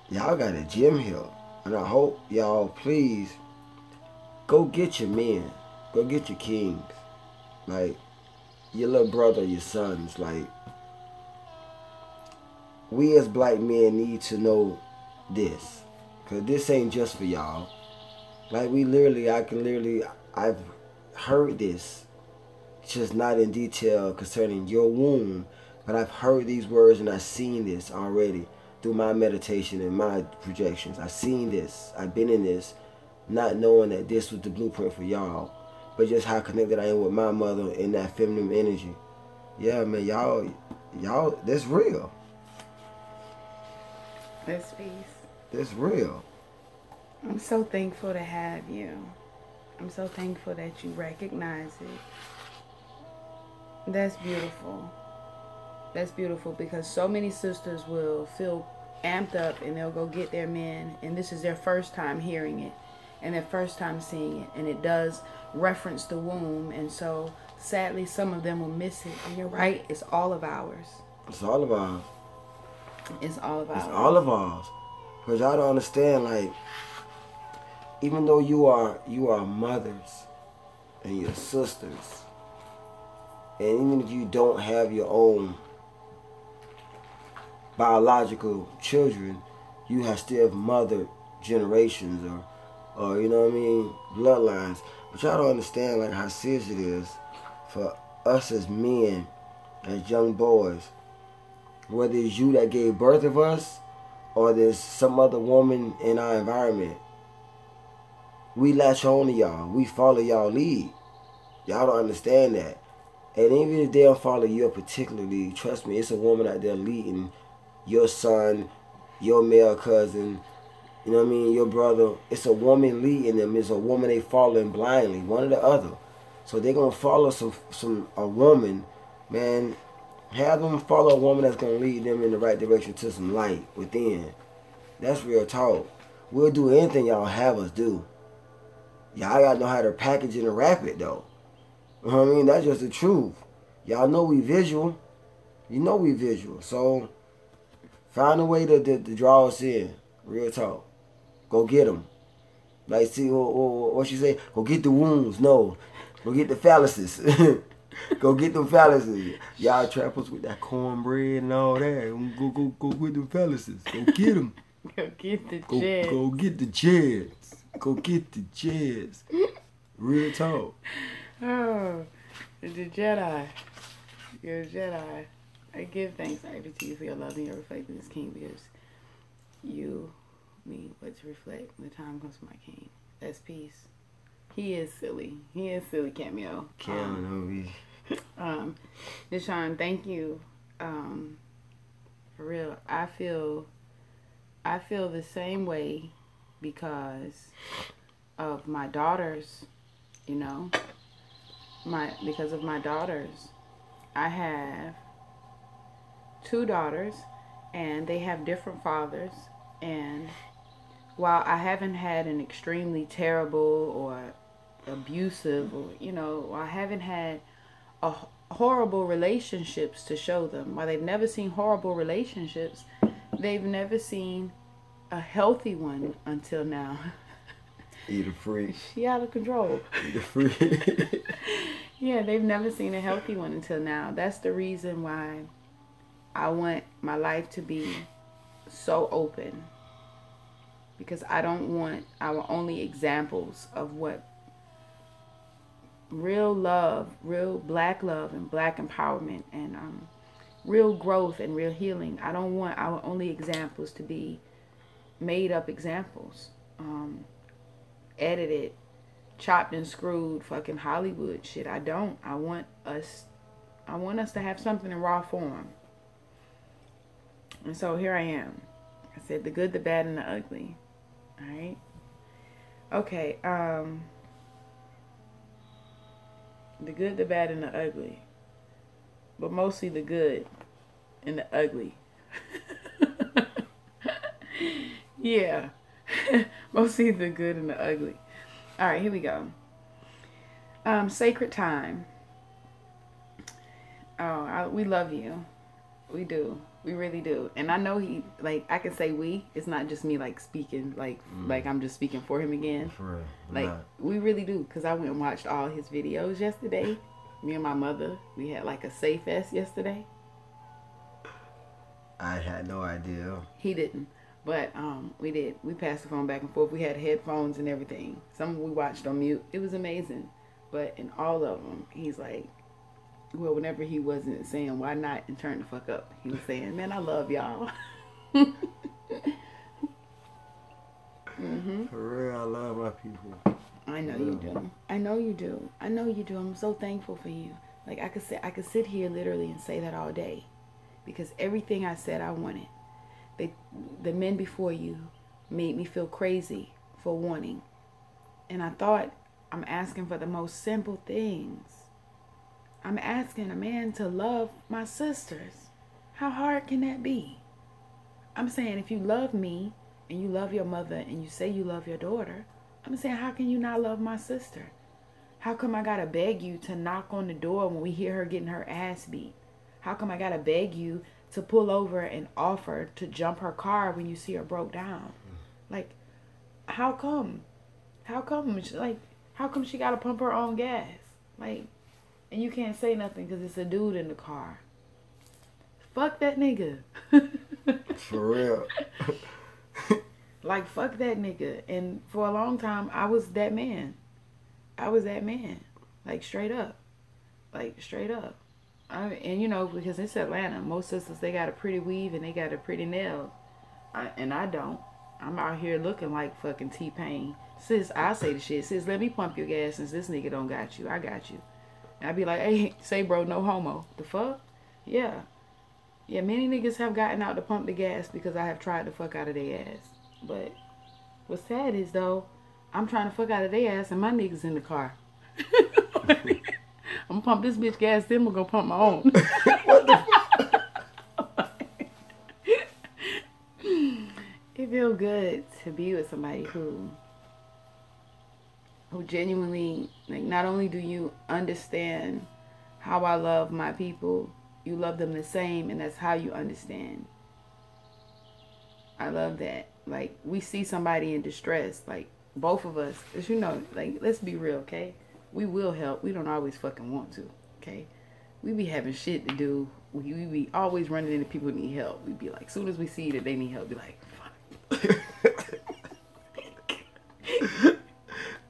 y'all got a gem here. And I hope y'all, please, go get your men. Go get your kings. Like, your little brother, your sons. Like, we as black men need to know this. Because this ain't just for y'all. Like, I've heard this. Just not in detail concerning your womb. But I've heard these words and I've seen this already through my meditation and my projections. I've seen this. I've been in this. Not knowing that this was the blueprint for y'all. But just how connected I am with my mother in that feminine energy. Yeah, man, y'all, that's real. That's peace. That's real. I'm so thankful to have you. I'm so thankful that you recognize it. That's beautiful. That's beautiful, because so many sisters will feel amped up and they'll go get their men, and this is their first time hearing it and their first time seeing it, and it does reference the womb, and so sadly some of them will miss it. And you're right, it's all of ours. It's all of ours. It's all of ours. It's all of ours. Because y'all don't understand, like, even though you are mothers and your sisters, and even if you don't have your own biological children, you have still mothered generations or you know what I mean, bloodlines. But y'all don't understand, like, how serious it is for us as men, as young boys, whether it's you that gave birth of us or there's some other woman in our environment. We latch on to y'all. We follow y'all lead. Y'all don't understand that. And even if they don't follow your particular lead, trust me, it's a woman out there leading your son, your male cousin, you know what I mean, your brother. It's a woman leading them. It's a woman they following blindly, one or the other. So they're going to follow a woman, man. Have them follow a woman that's going to lead them in the right direction to some light within. That's real talk. We'll do anything y'all have us do. Y'all got to know how to package it and wrap it, though. You know what I mean? That's just the truth. Y'all know we visual. You know we visual. So, find a way to draw us in. Real talk. Go get them. Like, see, what she say? Go get the wounds. No. Go get the phalluses. Go get them phalluses. Y'all trap us with that cornbread and all that. Go get them phalluses. Go get them. Go get the jets. Go get the jets. Go get the jets. Real talk. Oh, the Jedi. You're a Jedi. I give thanks to you for your love and your reflecting this king, because you mean what to reflect when the time comes for my king. That's peace. He is silly. He is silly, Cameo. Deshaun, thank you. For real, I feel the same way because of my daughters. You know, because of my daughters. I have 2 daughters, and they have different fathers. And while I haven't had an extremely terrible or abusive, or, you know, I haven't had a horrible relationships to show them. While they've never seen horrible relationships, they've never seen a healthy one until now. Eat a freak. She out of control. Eat a freak. Yeah, they've never seen a healthy one until now. That's the reason why I want my life to be so open. Because I don't want our only examples of what real love, real black love and black empowerment and real growth and real healing. I don't want our only examples to be made up examples, edited, chopped and screwed, fucking Hollywood shit. I don't. I want us to have something in raw form. And so here I am. I said the good, the bad, and the ugly. All right. Okay. The good, the bad, and the ugly. But mostly the good and the ugly. Yeah. Mostly the good and the ugly. All right, here we go. Sacred time. Oh, we love you. We do. We really do. And I know he, like, I can say we. It's not just me, like, speaking, like I'm just speaking for him again. For real. Like, we really do. Because I went and watched all his videos yesterday. Me and my mother, we had, like, a Safe Fest yesterday. I had no idea. He didn't. But we did. We passed the phone back and forth. We had headphones and everything. Some we watched on mute. It was amazing. But in all of them, he's like, well, whenever he wasn't saying why not and turn the fuck up, he was saying, man, I love y'all. Mm-hmm. For real, I love my people. I know you do. I know you do. I know you do. I'm so thankful for you. Like I could sit here literally and say that all day, because everything I said I wanted. The men before you made me feel crazy for wanting, and I thought I'm asking for the most simple things. I'm asking a man to love my sisters. How hard can that be? I'm saying if you love me and you love your mother and you say you love your daughter, I'm saying how can you not love my sister? How come I gotta beg you to knock on the door when we hear her getting her ass beat? How come I gotta beg you to pull over and offer to jump her car when you see her broke down? Like, how come? How come? Like, how come she gotta pump her own gas? Like, and you can't say nothing because it's a dude in the car. Fuck that nigga. For real. Like, fuck that nigga. And for a long time, I was that man. I was that man. Like, straight up. Like, straight up. And, you know, because it's Atlanta. Most sisters, they got a pretty weave and they got a pretty nail. And I don't. I'm out here looking like fucking T-Pain. Sis, I say the shit. Sis, let me pump your gas since this nigga don't got you. I got you. And I be like, hey, say bro, no homo. The fuck? Yeah. Yeah, many niggas have gotten out to pump the gas because I have tried to fuck out of their ass. But what's sad is, though, I'm trying to fuck out of their ass and my niggas in the car. I'm gonna pump this bitch gas, then I'm gonna pump my own. What the fuck? It feels good to be with somebody who genuinely, like, not only do you understand how I love my people, you love them the same, and that's how you understand. I love that. Like, we see somebody in distress, like, both of us, as you know, like, let's be real, okay? We will help. We don't always fucking want to, okay? We be having shit to do. We be always running into people who need help. We be like, as soon as we see that they need help, be like, fuck.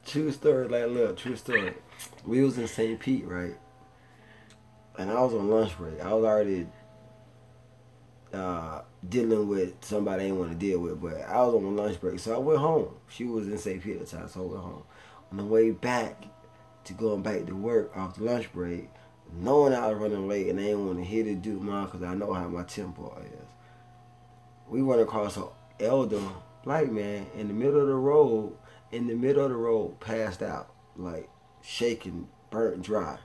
True story, like, look, true story. We was in St. Pete, right? And I was on lunch break. I was already dealing with somebody I didn't want to deal with, but I was on my lunch break, so I went home. She was in St. Pete at the time, so I went home. On the way back to going back to work off the lunch break, knowing I was running late and I didn't want to hit the dude, mom, because I know how my tempo is. We run across an elder black man in the middle of the road, passed out, like shaking, burnt dry.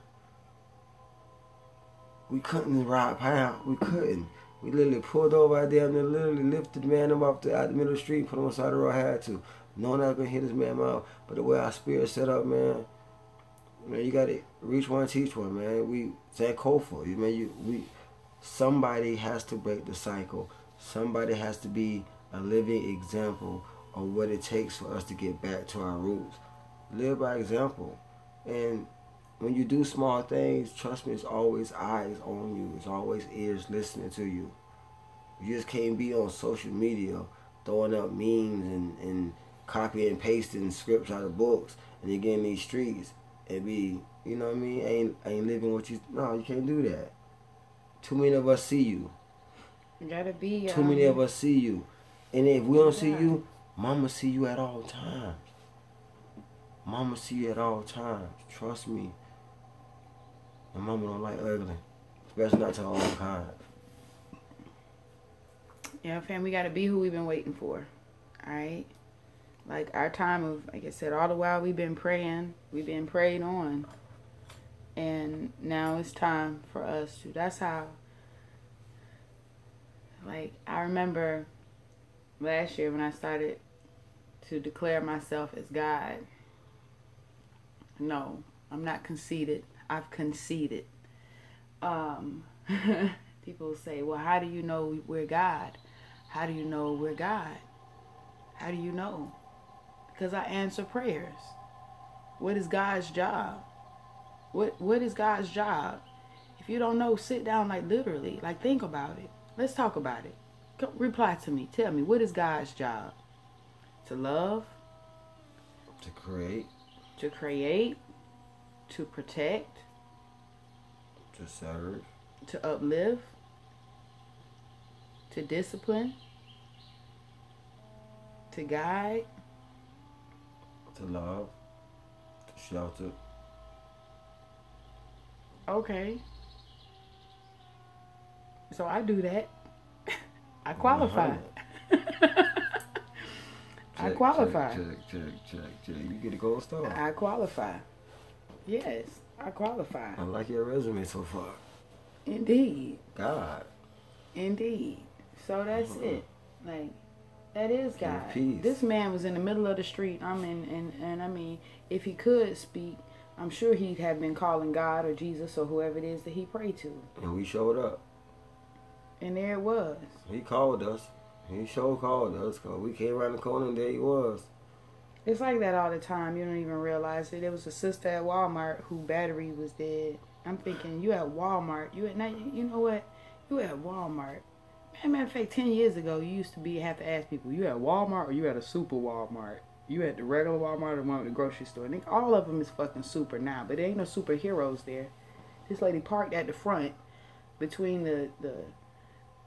We couldn't ride past. We couldn't. We literally pulled over out there and literally lifted the man up out the middle of the street, put him on the side of the road. I had to, knowing I was gonna hit this man mouth. But the way our spirit set up, man, you gotta reach one, teach one, man. We Sankofa. Somebody has to break the cycle. Somebody has to be a living example of what it takes for us to get back to our roots. Live by example. And when you do small things, trust me, it's always eyes on you. It's always ears listening to you. You just can't be on social media throwing up memes and copying and pasting scripts out of books and you get in these streets and be, you know what I mean, ain't living what you, no, you can't do that. Too many of us see you. You gotta be. Too many of us see you. And if we don't see you, mama see you at all times. Mama see you at all times. Trust me. And mama don't like ugly. Especially not to her own kind. Yeah, fam, we gotta be who we've been waiting for. Alright? Like our time of, like I said, all the while we've been praying, we've been prayed on. And now it's time for us to, that's how, like, I remember last year when I started to declare myself as God. No, I'm not conceited. I've conceded. People say, well, how do you know we're God? How do you know we're God? How do you know? Because I answer prayers. What is God's job? What is God's job? If you don't know, sit down, like literally, like think about it. Let's talk about it. Reply to me. Tell me, what is God's job? To love? To create? To create? To protect? To serve? To uplift? To discipline? To guide? To love? To shelter? Okay. So I do that. I qualify. I qualify. Check. You get a gold star. I qualify. Yes, I qualify. I like your resume so far. Indeed. God. Indeed. So that's it. Like, that is God. Peace. This man was in the middle of the street. And I mean, if he could speak, I'm sure he'd have been calling God or Jesus or whoever it is that he prayed to. And we showed up. And there it was. He called us. He sure called us because we came around the corner and there he was. It's like that all the time. You don't even realize it. There was a sister at Walmart whose battery was dead. I'm thinking, you at Walmart. You know what? You at Walmart. Matter of fact, 10 years ago, you used to have to ask people, you at Walmart or you at a super Walmart? You at the regular Walmart or one at the grocery store? And all of them is fucking super now, but there ain't no superheroes there. This lady parked at the front between the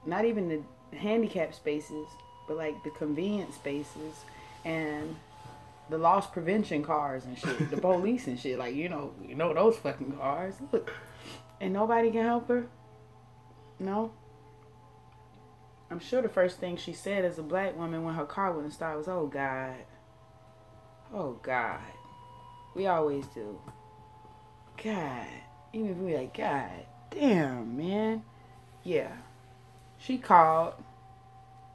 not even the handicap spaces, but like the convenience spaces and the loss prevention cars and shit, the police and shit. Like, you know those fucking cars. Look, and nobody can help her. No. I'm sure the first thing she said as a black woman when her car wouldn't start was, "Oh God, oh God." We always do. God, even if we like, God damn, man. Yeah. She called.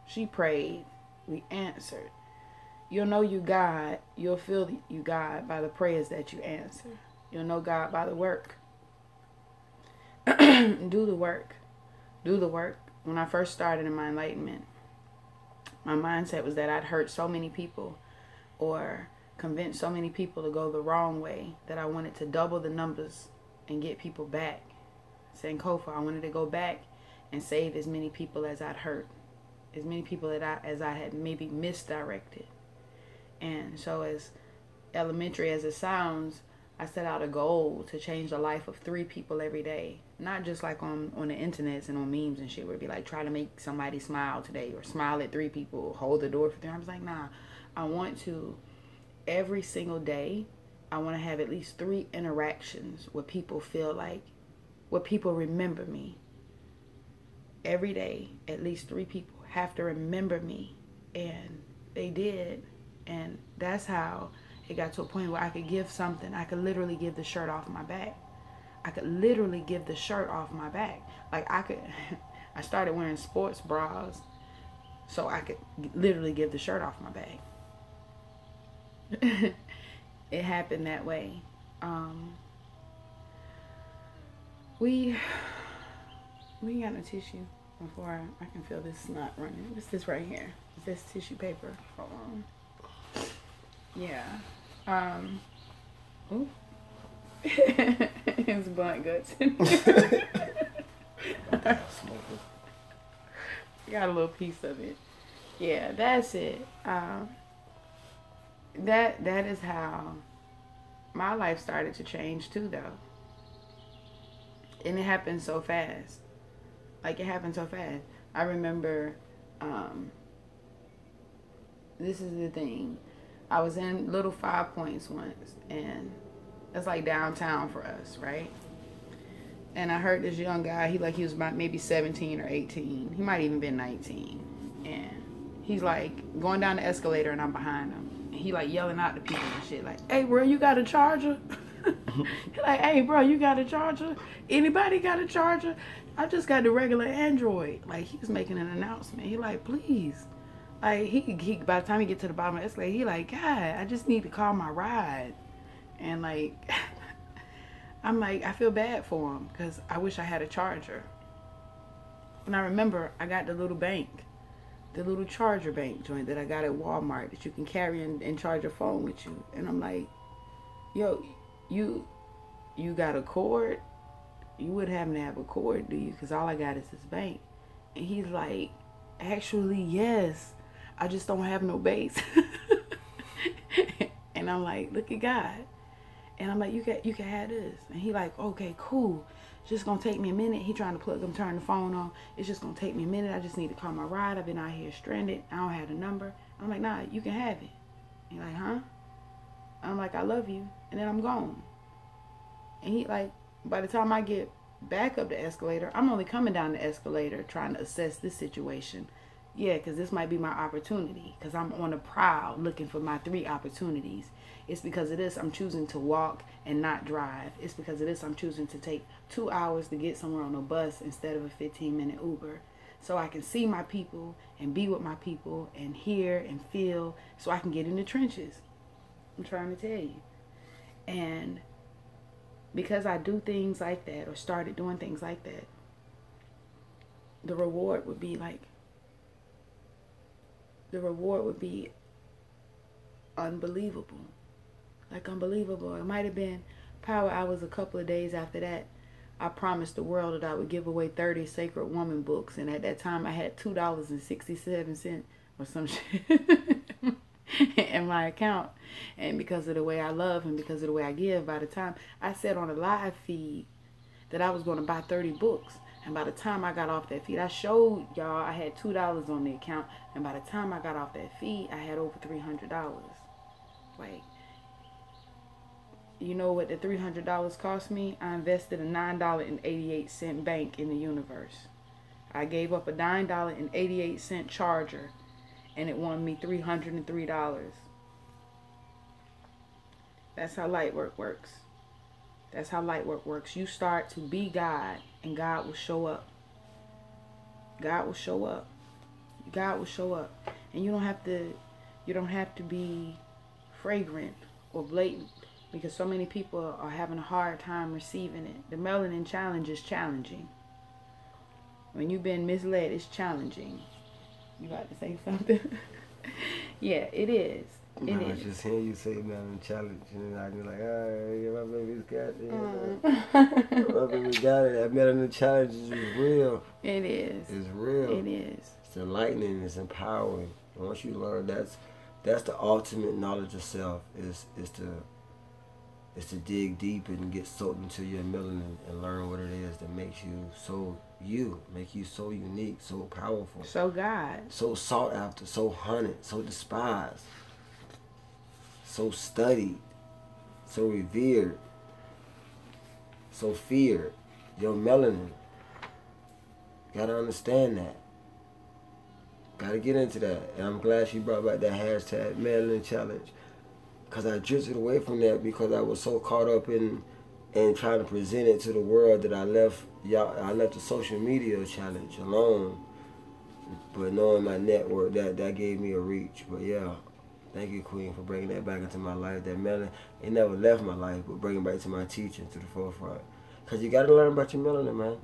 She prayed. We answered. You'll know you God. You'll feel you God by the prayers that you answer. You'll know God by the work. Do the work. Do the work. When I first started in my enlightenment, my mindset was that I'd hurt so many people or convinced so many people to go the wrong way that I wanted to double the numbers and get people back. Sankofa, I wanted to go back and save as many people as I'd hurt, as many people as I had maybe misdirected. And so, as elementary as it sounds, I set out a goal to change the life of 3 people every day. Not just like on the internet and on memes and shit where it'd be like, try to make somebody smile today or smile at 3 people, hold the door for them. I was like, nah, I want to, every single day, I want to have at least 3 interactions where people feel like, where people remember me. Every day, at least 3 people have to remember me. And they did. And that's how it got to a point where I could give something. I could literally give the shirt off my back. I could literally give the shirt off my back. Like I started wearing sports bras so I could literally give the shirt off my back. It happened that way. We got no tissue before I can feel this snot running. What's this right here? Is this tissue paper? Hold on. Yeah. Ooh. His blunt guts. Got a little piece of it. Yeah, that's it. That is how my life started to change too, though. And it happened so fast. Like, it happened so fast. I remember, this is the thing. I was in Little 5 Points once, and it's like downtown for us, right? And I heard this young guy, he was about maybe 17 or 18. He might even been 19. And he's like going down the escalator, and I'm behind him. And he like yelling out to people and shit like, "Hey, bro, you got a charger?" He like, "Hey, bro, you got a charger? Anybody got a charger? I just got the regular Android." Like, he was making an announcement. He like, "Please." Like, he by the time he get to the bottom of the escalator, he like, "God, I just need to call my ride." And like, I'm like, I feel bad for him because I wish I had a charger. And I remember I got the little bank, the little charger bank joint that I got at Walmart that you can carry and charge your phone with you. And I'm like, "Yo, you got a cord? You wouldn't happen to have a cord, do you? Because all I got is this bank." And he's like, "Actually, yes. I just don't have no base." And I'm like, "Look at God." And I'm like, you can have this." And he like, "Okay, cool. It's just gonna take me a minute." He trying to turn the phone on. "It's just gonna take me a minute. I just need to call my ride. I've been out here stranded. I don't have the number." I'm like, "Nah, you can have it." He like, "Huh?" I'm like, "I love you." And then I'm gone. And he like, by the time I get back up the escalator, I'm only coming down the escalator trying to assess this situation. Yeah, because this might be my opportunity. Because I'm on the prowl looking for my 3 opportunities. It's because of this I'm choosing to walk and not drive. It's because of this I'm choosing to take 2 hours to get somewhere on a bus instead of a 15-minute Uber. So I can see my people and be with my people and hear and feel so I can get in the trenches. I'm trying to tell you. And because I do things like that or started doing things like that, the reward would be unbelievable. Like, unbelievable. It might have been Power Hours a couple of days after that. I promised the world that I would give away 30 Sacred Woman books. And at that time, I had $2.67 or some shit in my account. And because of the way I love and because of the way I give, by the time I said on a live feed that I was going to buy 30 books. And by the time I got off that feed, I showed y'all I had $2 on the account. And by the time I got off that feed, I had over $300. Like, you know what the $300 cost me? I invested a $9.88 bank in the universe. I gave up a $9.88 charger, and it won me $303. That's how light work works. That's how light work works. You start to be God, and God will show up. God will show up. God will show up. And you don't have to be fragrant or blatant, because so many people are having a hard time receiving it. The melanin challenge is challenging. When you've been misled, it's challenging. You about to say something? Yeah, it is. I was just hearing you say melanin challenge, and I was like, yeah, my baby's got it. My baby got it. That melanin challenge is real. It is. It's real. It is. It's enlightening. It's empowering. And once you learn, that's the ultimate knowledge of self. Is to dig deep and get soaked into your melanin and learn what it is that makes you so unique, so powerful, so God, so sought after, so hunted, so despised, so studied, so revered, so feared. Your melanin. Gotta understand that. Gotta get into that. And I'm glad she brought back that hashtag melanin challenge. Because I drifted away from that because I was so caught up in trying to present it to the world that I left the social media challenge alone. But knowing my network, that gave me a reach. But yeah, thank you, Queen, for bringing that back into my life. That melanin, it never left my life, but bringing it back to my teaching, to the forefront. Because you got to learn about your melanin, man.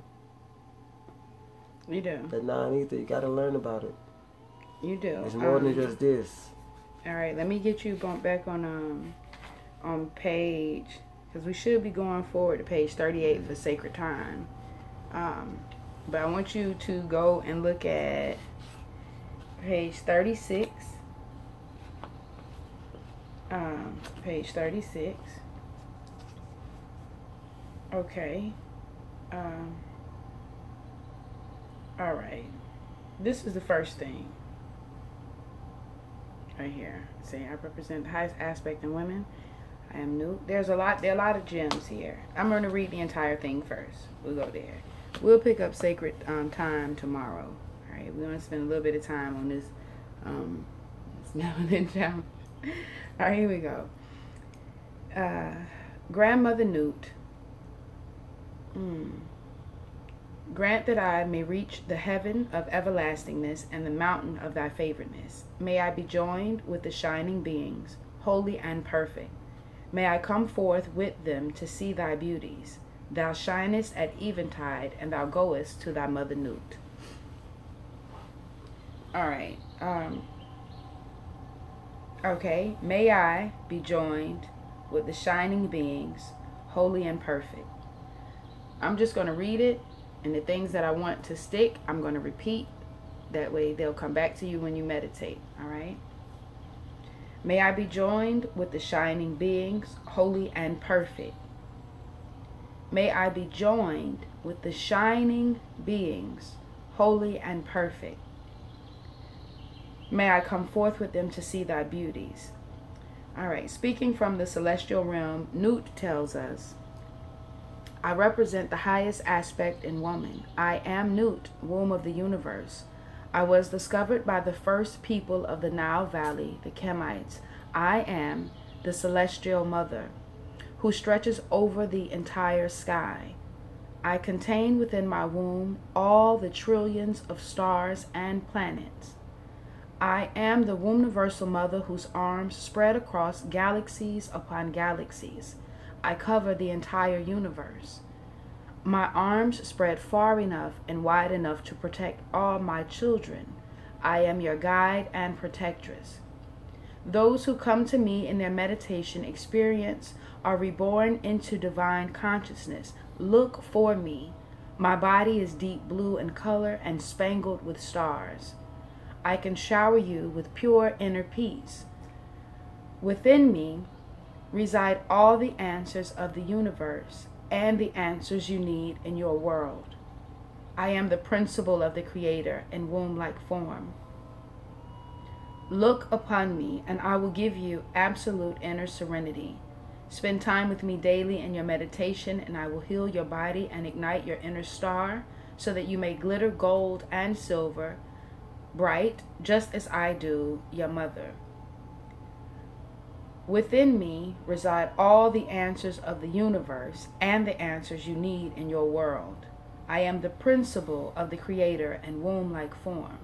You do. That non-ether, you got to learn about it. You do. It's more than just this. All right, let me get you bumped back on page because we should be going forward to page 38 for sacred time. But I want you to go and look at page 36. Page 36. Okay. All right. This is the first thing. Right here. Saying I represent the highest aspect in women. I am Nute. There are a lot of gems here. I'm going to read the entire thing first. We'll go there. We'll pick up sacred time tomorrow. All right. We're going to spend a little bit of time on this melanin challenge. All right, here we go. Grandmother Nute. Grant that I may reach the heaven of everlastingness and the mountain of thy favoredness. May I be joined with the shining beings, holy and perfect. May I come forth with them to see thy beauties. Thou shinest at eventide, and thou goest to thy mother Nute. All right. Okay. May I be joined with the shining beings, holy and perfect. I'm just going to read it, and the things that I want to stick, I'm going to repeat. That way they'll come back to you when you meditate. All right. May I be joined with the shining beings, holy and perfect. May I be joined with the shining beings, holy and perfect. May I come forth with them to see thy beauties. All right. Speaking from the celestial realm, Nute tells us, I represent the highest aspect in woman. I am Nute, womb of the universe. I was discovered by the first people of the Nile Valley, the Kemites. I am the celestial mother who stretches over the entire sky. I contain within my womb all the trillions of stars and planets. I am the womb-universal mother whose arms spread across galaxies upon galaxies. I cover the entire universe. My arms spread far enough and wide enough to protect all my children. I am your guide and protectress. Those who come to me in their meditation experience are reborn into divine consciousness. Look for me. My body is deep blue in color and spangled with stars. I can shower you with pure inner peace. Within me reside all the answers of the universe and the answers you need in your world. I am the principle of the Creator in womb-like form. Look upon me, and I will give you absolute inner serenity. Spend time with me daily in your meditation, and I will heal your body and ignite your inner star so that you may glitter gold and silver, bright, just as I do, your mother. Within me reside all the answers of the universe and the answers you need in your world. I am the principle of the Creator in womb-like form.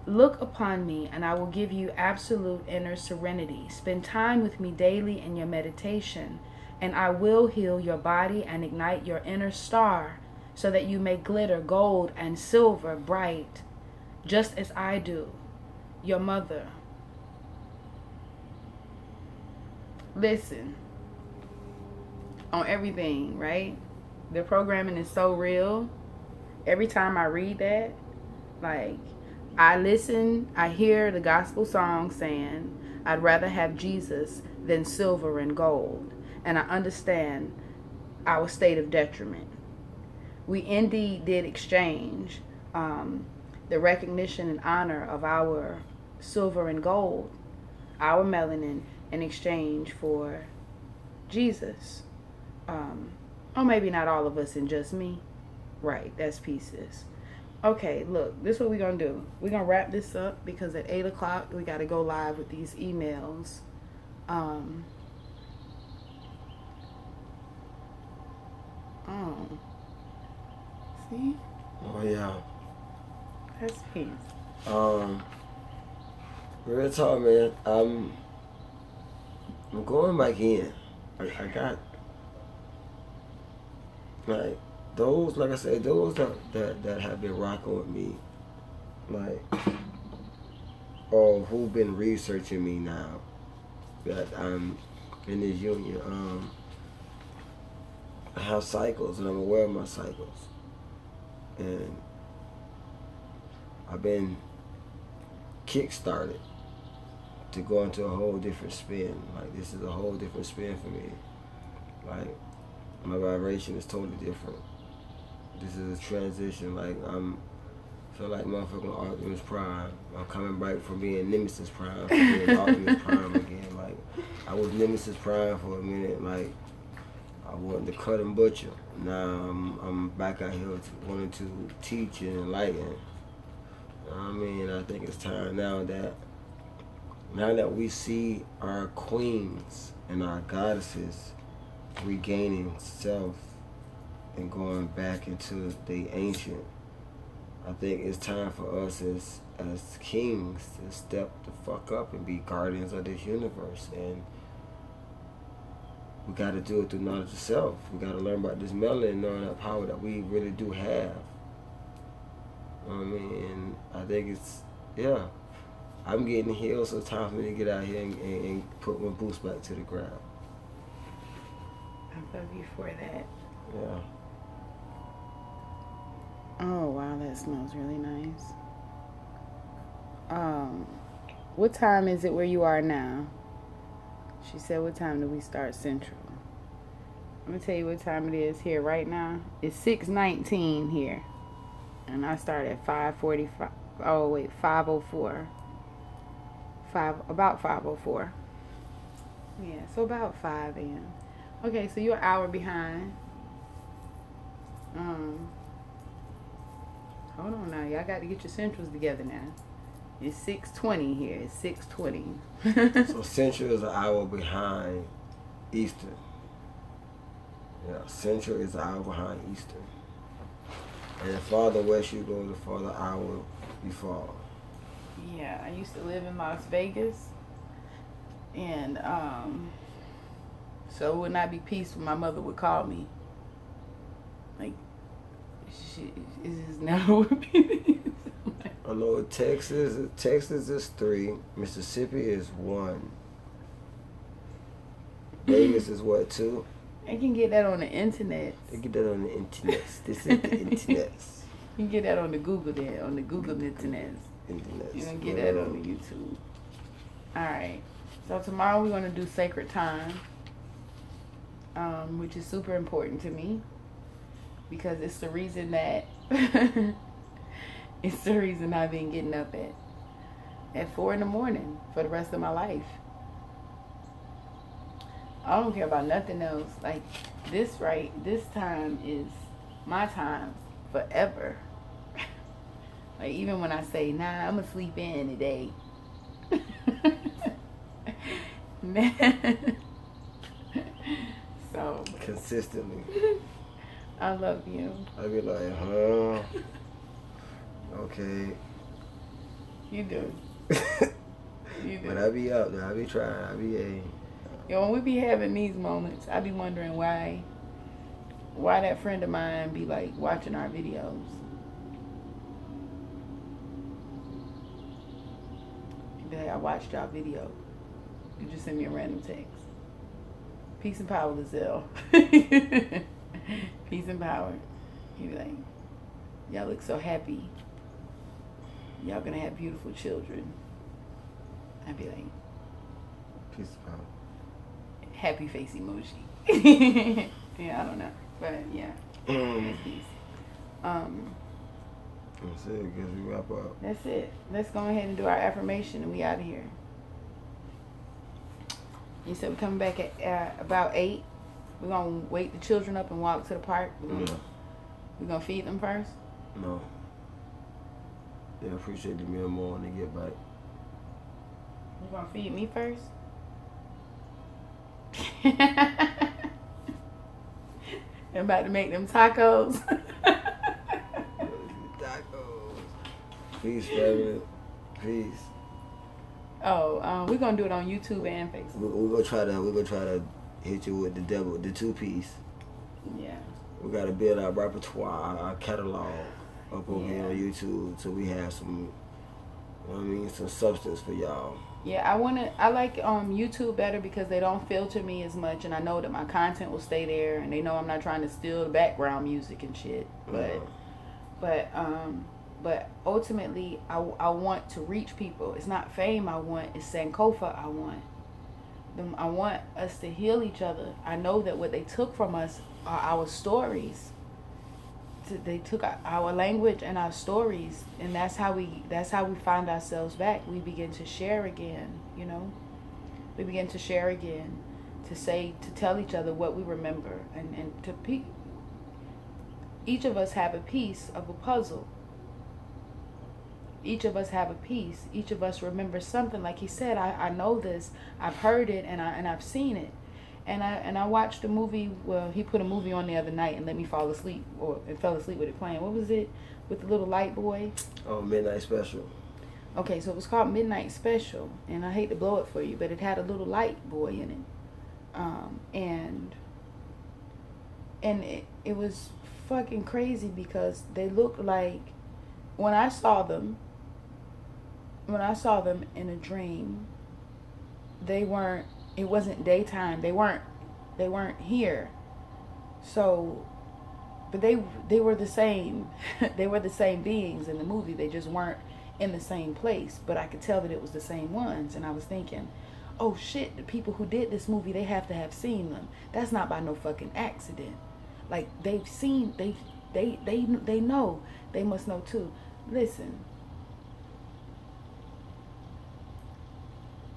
Look upon me, and I will give you absolute inner serenity. Spend time with me daily in your meditation, and I will heal your body and ignite your inner star so that you may glitter gold and silver bright, just as I do, your mother. Listen, on everything, right? The programming is so real. Every time I read that, like, I listen, I hear the gospel song saying, I'd rather have Jesus than silver and gold. And I understand our state of detriment. We indeed did exchange the recognition and honor of our silver and gold, our melanin, in exchange for Jesus. Or maybe not all of us and just me. Right, that's pieces. Okay, look, this is what we're going to do. We're going to wrap this up because at 8 o'clock we got to go live with these emails. Oh. See? Oh, yeah. That's peace. Real talk, man. I'm going back in. I got, like, those, like I said, those that have been rocking with me, like, or who've been researching me now, that I'm in this union. I have cycles, and I'm aware of my cycles. And I've been kick-started to go into a whole different spin. Like, this is a whole different spin for me. Like, my vibration is totally different. This is a transition. Like, feel like motherfucking Optimus Prime. I'm coming back from being Nemesis Prime to being Optimus Prime again. Like, I was Nemesis Prime for a minute. Like, I wanted to cut and butcher. Now I'm back out here wanting to teach and enlighten. You know what I mean? I think it's time now that we see our queens and our goddesses regaining self and going back into the ancient, I think it's time for us as kings to step the fuck up and be guardians of this universe. And we got to do it through knowledge of self. We got to learn about this melanin, knowing that power that we really do have. You know what I mean? And I think it's, yeah, I'm getting healed, so it's time for me to get out here and put my boots back to the ground. I love you for that. Yeah. Oh, wow, that smells really nice. What time is it where you are now? She said, what time do we start Central? I'm going to tell you what time it is here right now. It's 6:19 here. And I start at 5:45. Oh, wait, 5:04. About 5:04. Yeah, so about 5 a.m. Okay, so you're an hour behind. Hold on now. Y'all got to get your centrals together now. It's 6:20 here. It's 6:20. So Central is an hour behind Eastern. Yeah, Central is an hour behind Eastern. And the farther west you go, the farther hour you fall. Yeah, I used to live in Las Vegas. And so it would not be peaceful. My mother would call me. Like, is never I know Texas is 3, Mississippi is 1, Vegas is what, 2? I can get that on the internet. They get that on the internet. This is the internet. You can get that on the Google there, on the Google internet. You can get that on the YouTube. Alright. So tomorrow we're going to do Sacred Time, which is super important to me. Because it's the reason that it's the reason I've been getting up at 4 in the morning for the rest of my life. I don't care about nothing else. Like this time is my time forever. Like even when I say, nah, I'm gonna sleep in today. Man. So consistently. I love you. I be like, huh? Okay. You do. You do. But I be up there. I be trying. I be a. Yo, when we be having these moments, I be wondering why that friend of mine be like watching our videos. He'd be like, I watched y'all video. You just send me a random text. Peace and power, Lizelle. Peace and power. He'd be like, y'all look so happy. Y'all gonna have beautiful children. I'd be like, Peace and power. Happy face emoji. Yeah, I don't know. But yeah. Peace. That's it. Guess we wrap up. That's it. Let's go ahead and do our affirmation and we out of here. You said we're coming back at about 8. We're going to wake the children up and walk to the park. We're going to feed them first? No. They appreciate the meal more when they get back. You're going to feed me first? I'm about to make them tacos. Tacos. Peace, family. Peace. Oh, we're gonna do it on YouTube and Facebook. We're gonna try to hit you with the 2-piece. Yeah. We gotta build our repertoire, our catalog up over here on YouTube, so we have some You know what I mean? Some substance for y'all. Yeah, I like YouTube better because they don't filter me as much, and I know that my content will stay there, and they know I'm not trying to steal the background music and shit. But ultimately, I want to reach people. It's not fame I want, it's Sankofa I want. I want us to heal each other. I know that what they took from us are our stories. They took our language and our stories, and that's how we find ourselves back. We begin to share again, you know. We begin to share again, to tell each other what we remember, and each of us have a piece of a puzzle. Each of us have a piece. Each of us remember something. Like he said, I know this. I've heard it, and I've seen it. And I watched a movie. Well, he put a movie on the other night and let me fall asleep, and fell asleep with it playing. What was it with the little light boy? Oh, Midnight Special. Okay, so it was called Midnight Special, and I hate to blow it for you, but it had a little light boy in it, and it was fucking crazy because they looked like, when I saw them in a dream, it wasn't daytime. They weren't here. So, but they were the same. They were the same beings in the movie. They just weren't in the same place. But I could tell that it was the same ones. And I was thinking, oh shit, the people who did this movie, they have to have seen them. That's not by no fucking accident. Like, they've seen, they know. They must know too. Listen.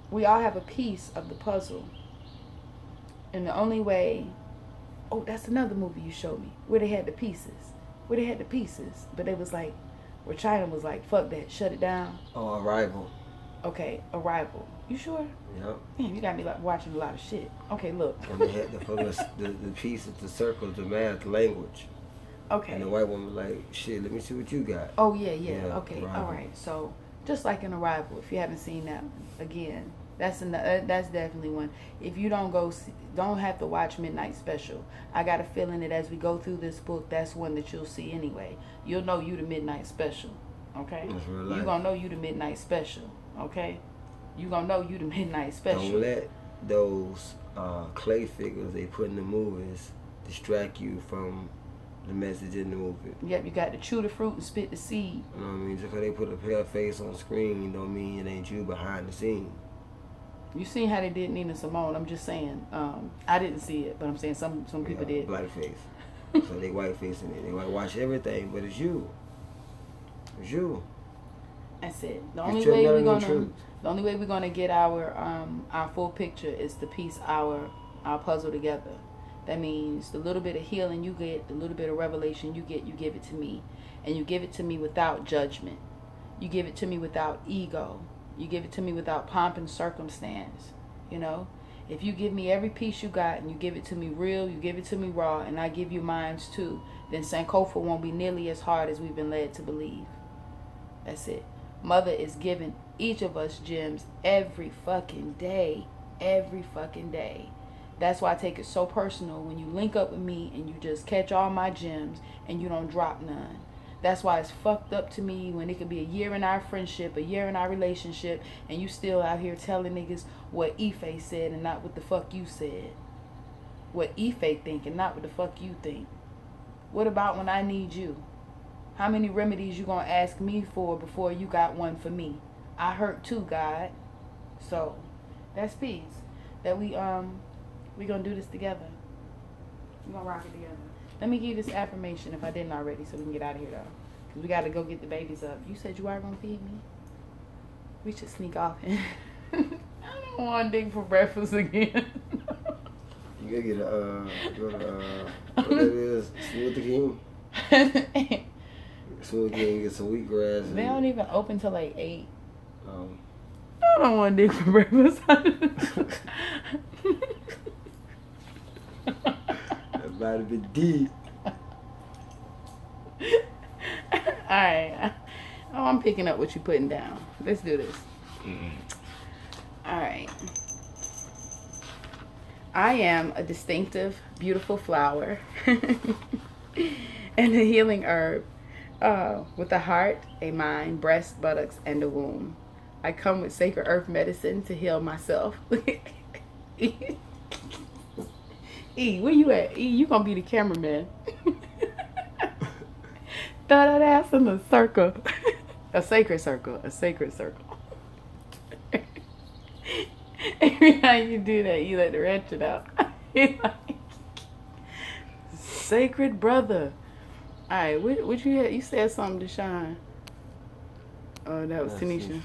We all have a piece of the puzzle. And the only way... Oh, that's another movie you showed me. Where they had the pieces. But it was like... Where China was like, fuck that, shut it down. Oh, Arrival. Okay, Arrival. You sure? Yep. Damn, you got me like watching a lot of shit. Okay, look. And they had the pieces, the circles, the math, the language. Okay. And the white woman was like, shit, let me see what you got. Oh, yeah. Okay, Arrival. all right. So, just like in Arrival, if you haven't seen that, again, that's definitely one. If you don't have to watch Midnight Special. I got a feeling that as we go through this book, that's one that you'll see anyway. You'll know you the Midnight Special, okay? That's real life. You gonna know you the Midnight Special, okay? You gonna know you the Midnight Special. Don't let those clay figures they put in the movies distract you from the message in the movie. Yep, you got to chew the fruit and spit the seed. You know what I mean? Just because they put a pale face on screen don't mean it ain't you behind the scene. You seen how they did Nina Simone. I'm just saying. I didn't see it, but I'm saying some people did. Black face. So they white facing it. They white watch everything, but it's you. It's you. That's it. The only way we're gonna get our full picture is to piece our puzzle together. That means the little bit of healing you get, the little bit of revelation you get, you give it to me. And you give it to me without judgment. You give it to me without ego. You give it to me without pomp and circumstance. You know? If you give me every piece you got and you give it to me real, you give it to me raw, and I give you mines too, then Sankofa won't be nearly as hard as we've been led to believe. That's it. Mother is giving each of us gems every fucking day. Every fucking day. That's why I take it so personal when you link up with me and you just catch all my gems and you don't drop none. That's why it's fucked up to me when it could be a year in our friendship, a year in our relationship, and you still out here telling niggas what Ife said and not what the fuck you said. What Ife think and not what the fuck you think. What about when I need you? How many remedies you gonna ask me for before you got one for me? I hurt too, God. So, that's peace. That we gonna do this together. We gonna rock it together. Let me give you this affirmation if I didn't already, so we can get out of here though. Cause we gotta go get the babies up. You said you are gonna feed me. We should sneak off. I don't want to dig for breakfast again. You gotta get what that is, Smoothie King. Smoothie King, get some wheatgrass. They don't even open till like 8. I don't want to dig for breakfast. That might have been deep. Alright. Oh, I'm picking up what you're putting down. Let's do this. Alright. I am a distinctive, beautiful flower and a healing herb. With a heart, a mind, breast, buttocks, and a womb. I come with sacred earth medicine to heal myself. E, where you at? E, you gonna be the cameraman. Throw that ass in a circle. A sacred circle. A sacred circle. Every time you do that, you let the ratchet out. Sacred brother. Alright, what you had? You said something to Sean. Oh, that was Tanisha.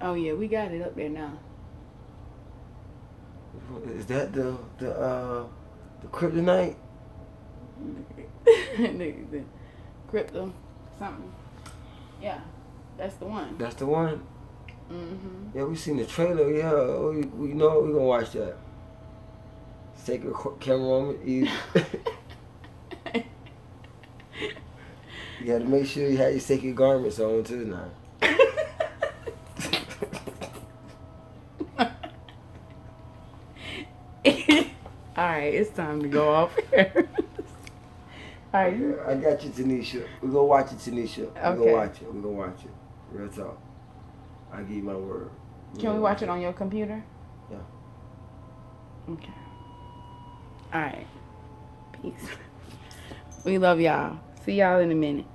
Oh yeah, we got it up there now. Is that the kryptonite? the crypto something. Yeah, that's the one. That's the one. Mm-hmm. Yeah, we seen the trailer. Yeah, we know we gonna watch that. Sacred camera moment. You gotta make sure you have your sacred garments on too now. Alright, it's time to go off here. Alright. I got you, Tanisha. We gonna watch it, Tanisha. We gonna watch it. We gonna watch it. Real talk. I give you my word. Can we watch it on your computer? Yeah. Okay. Alright. Peace. We love y'all. See y'all in a minute.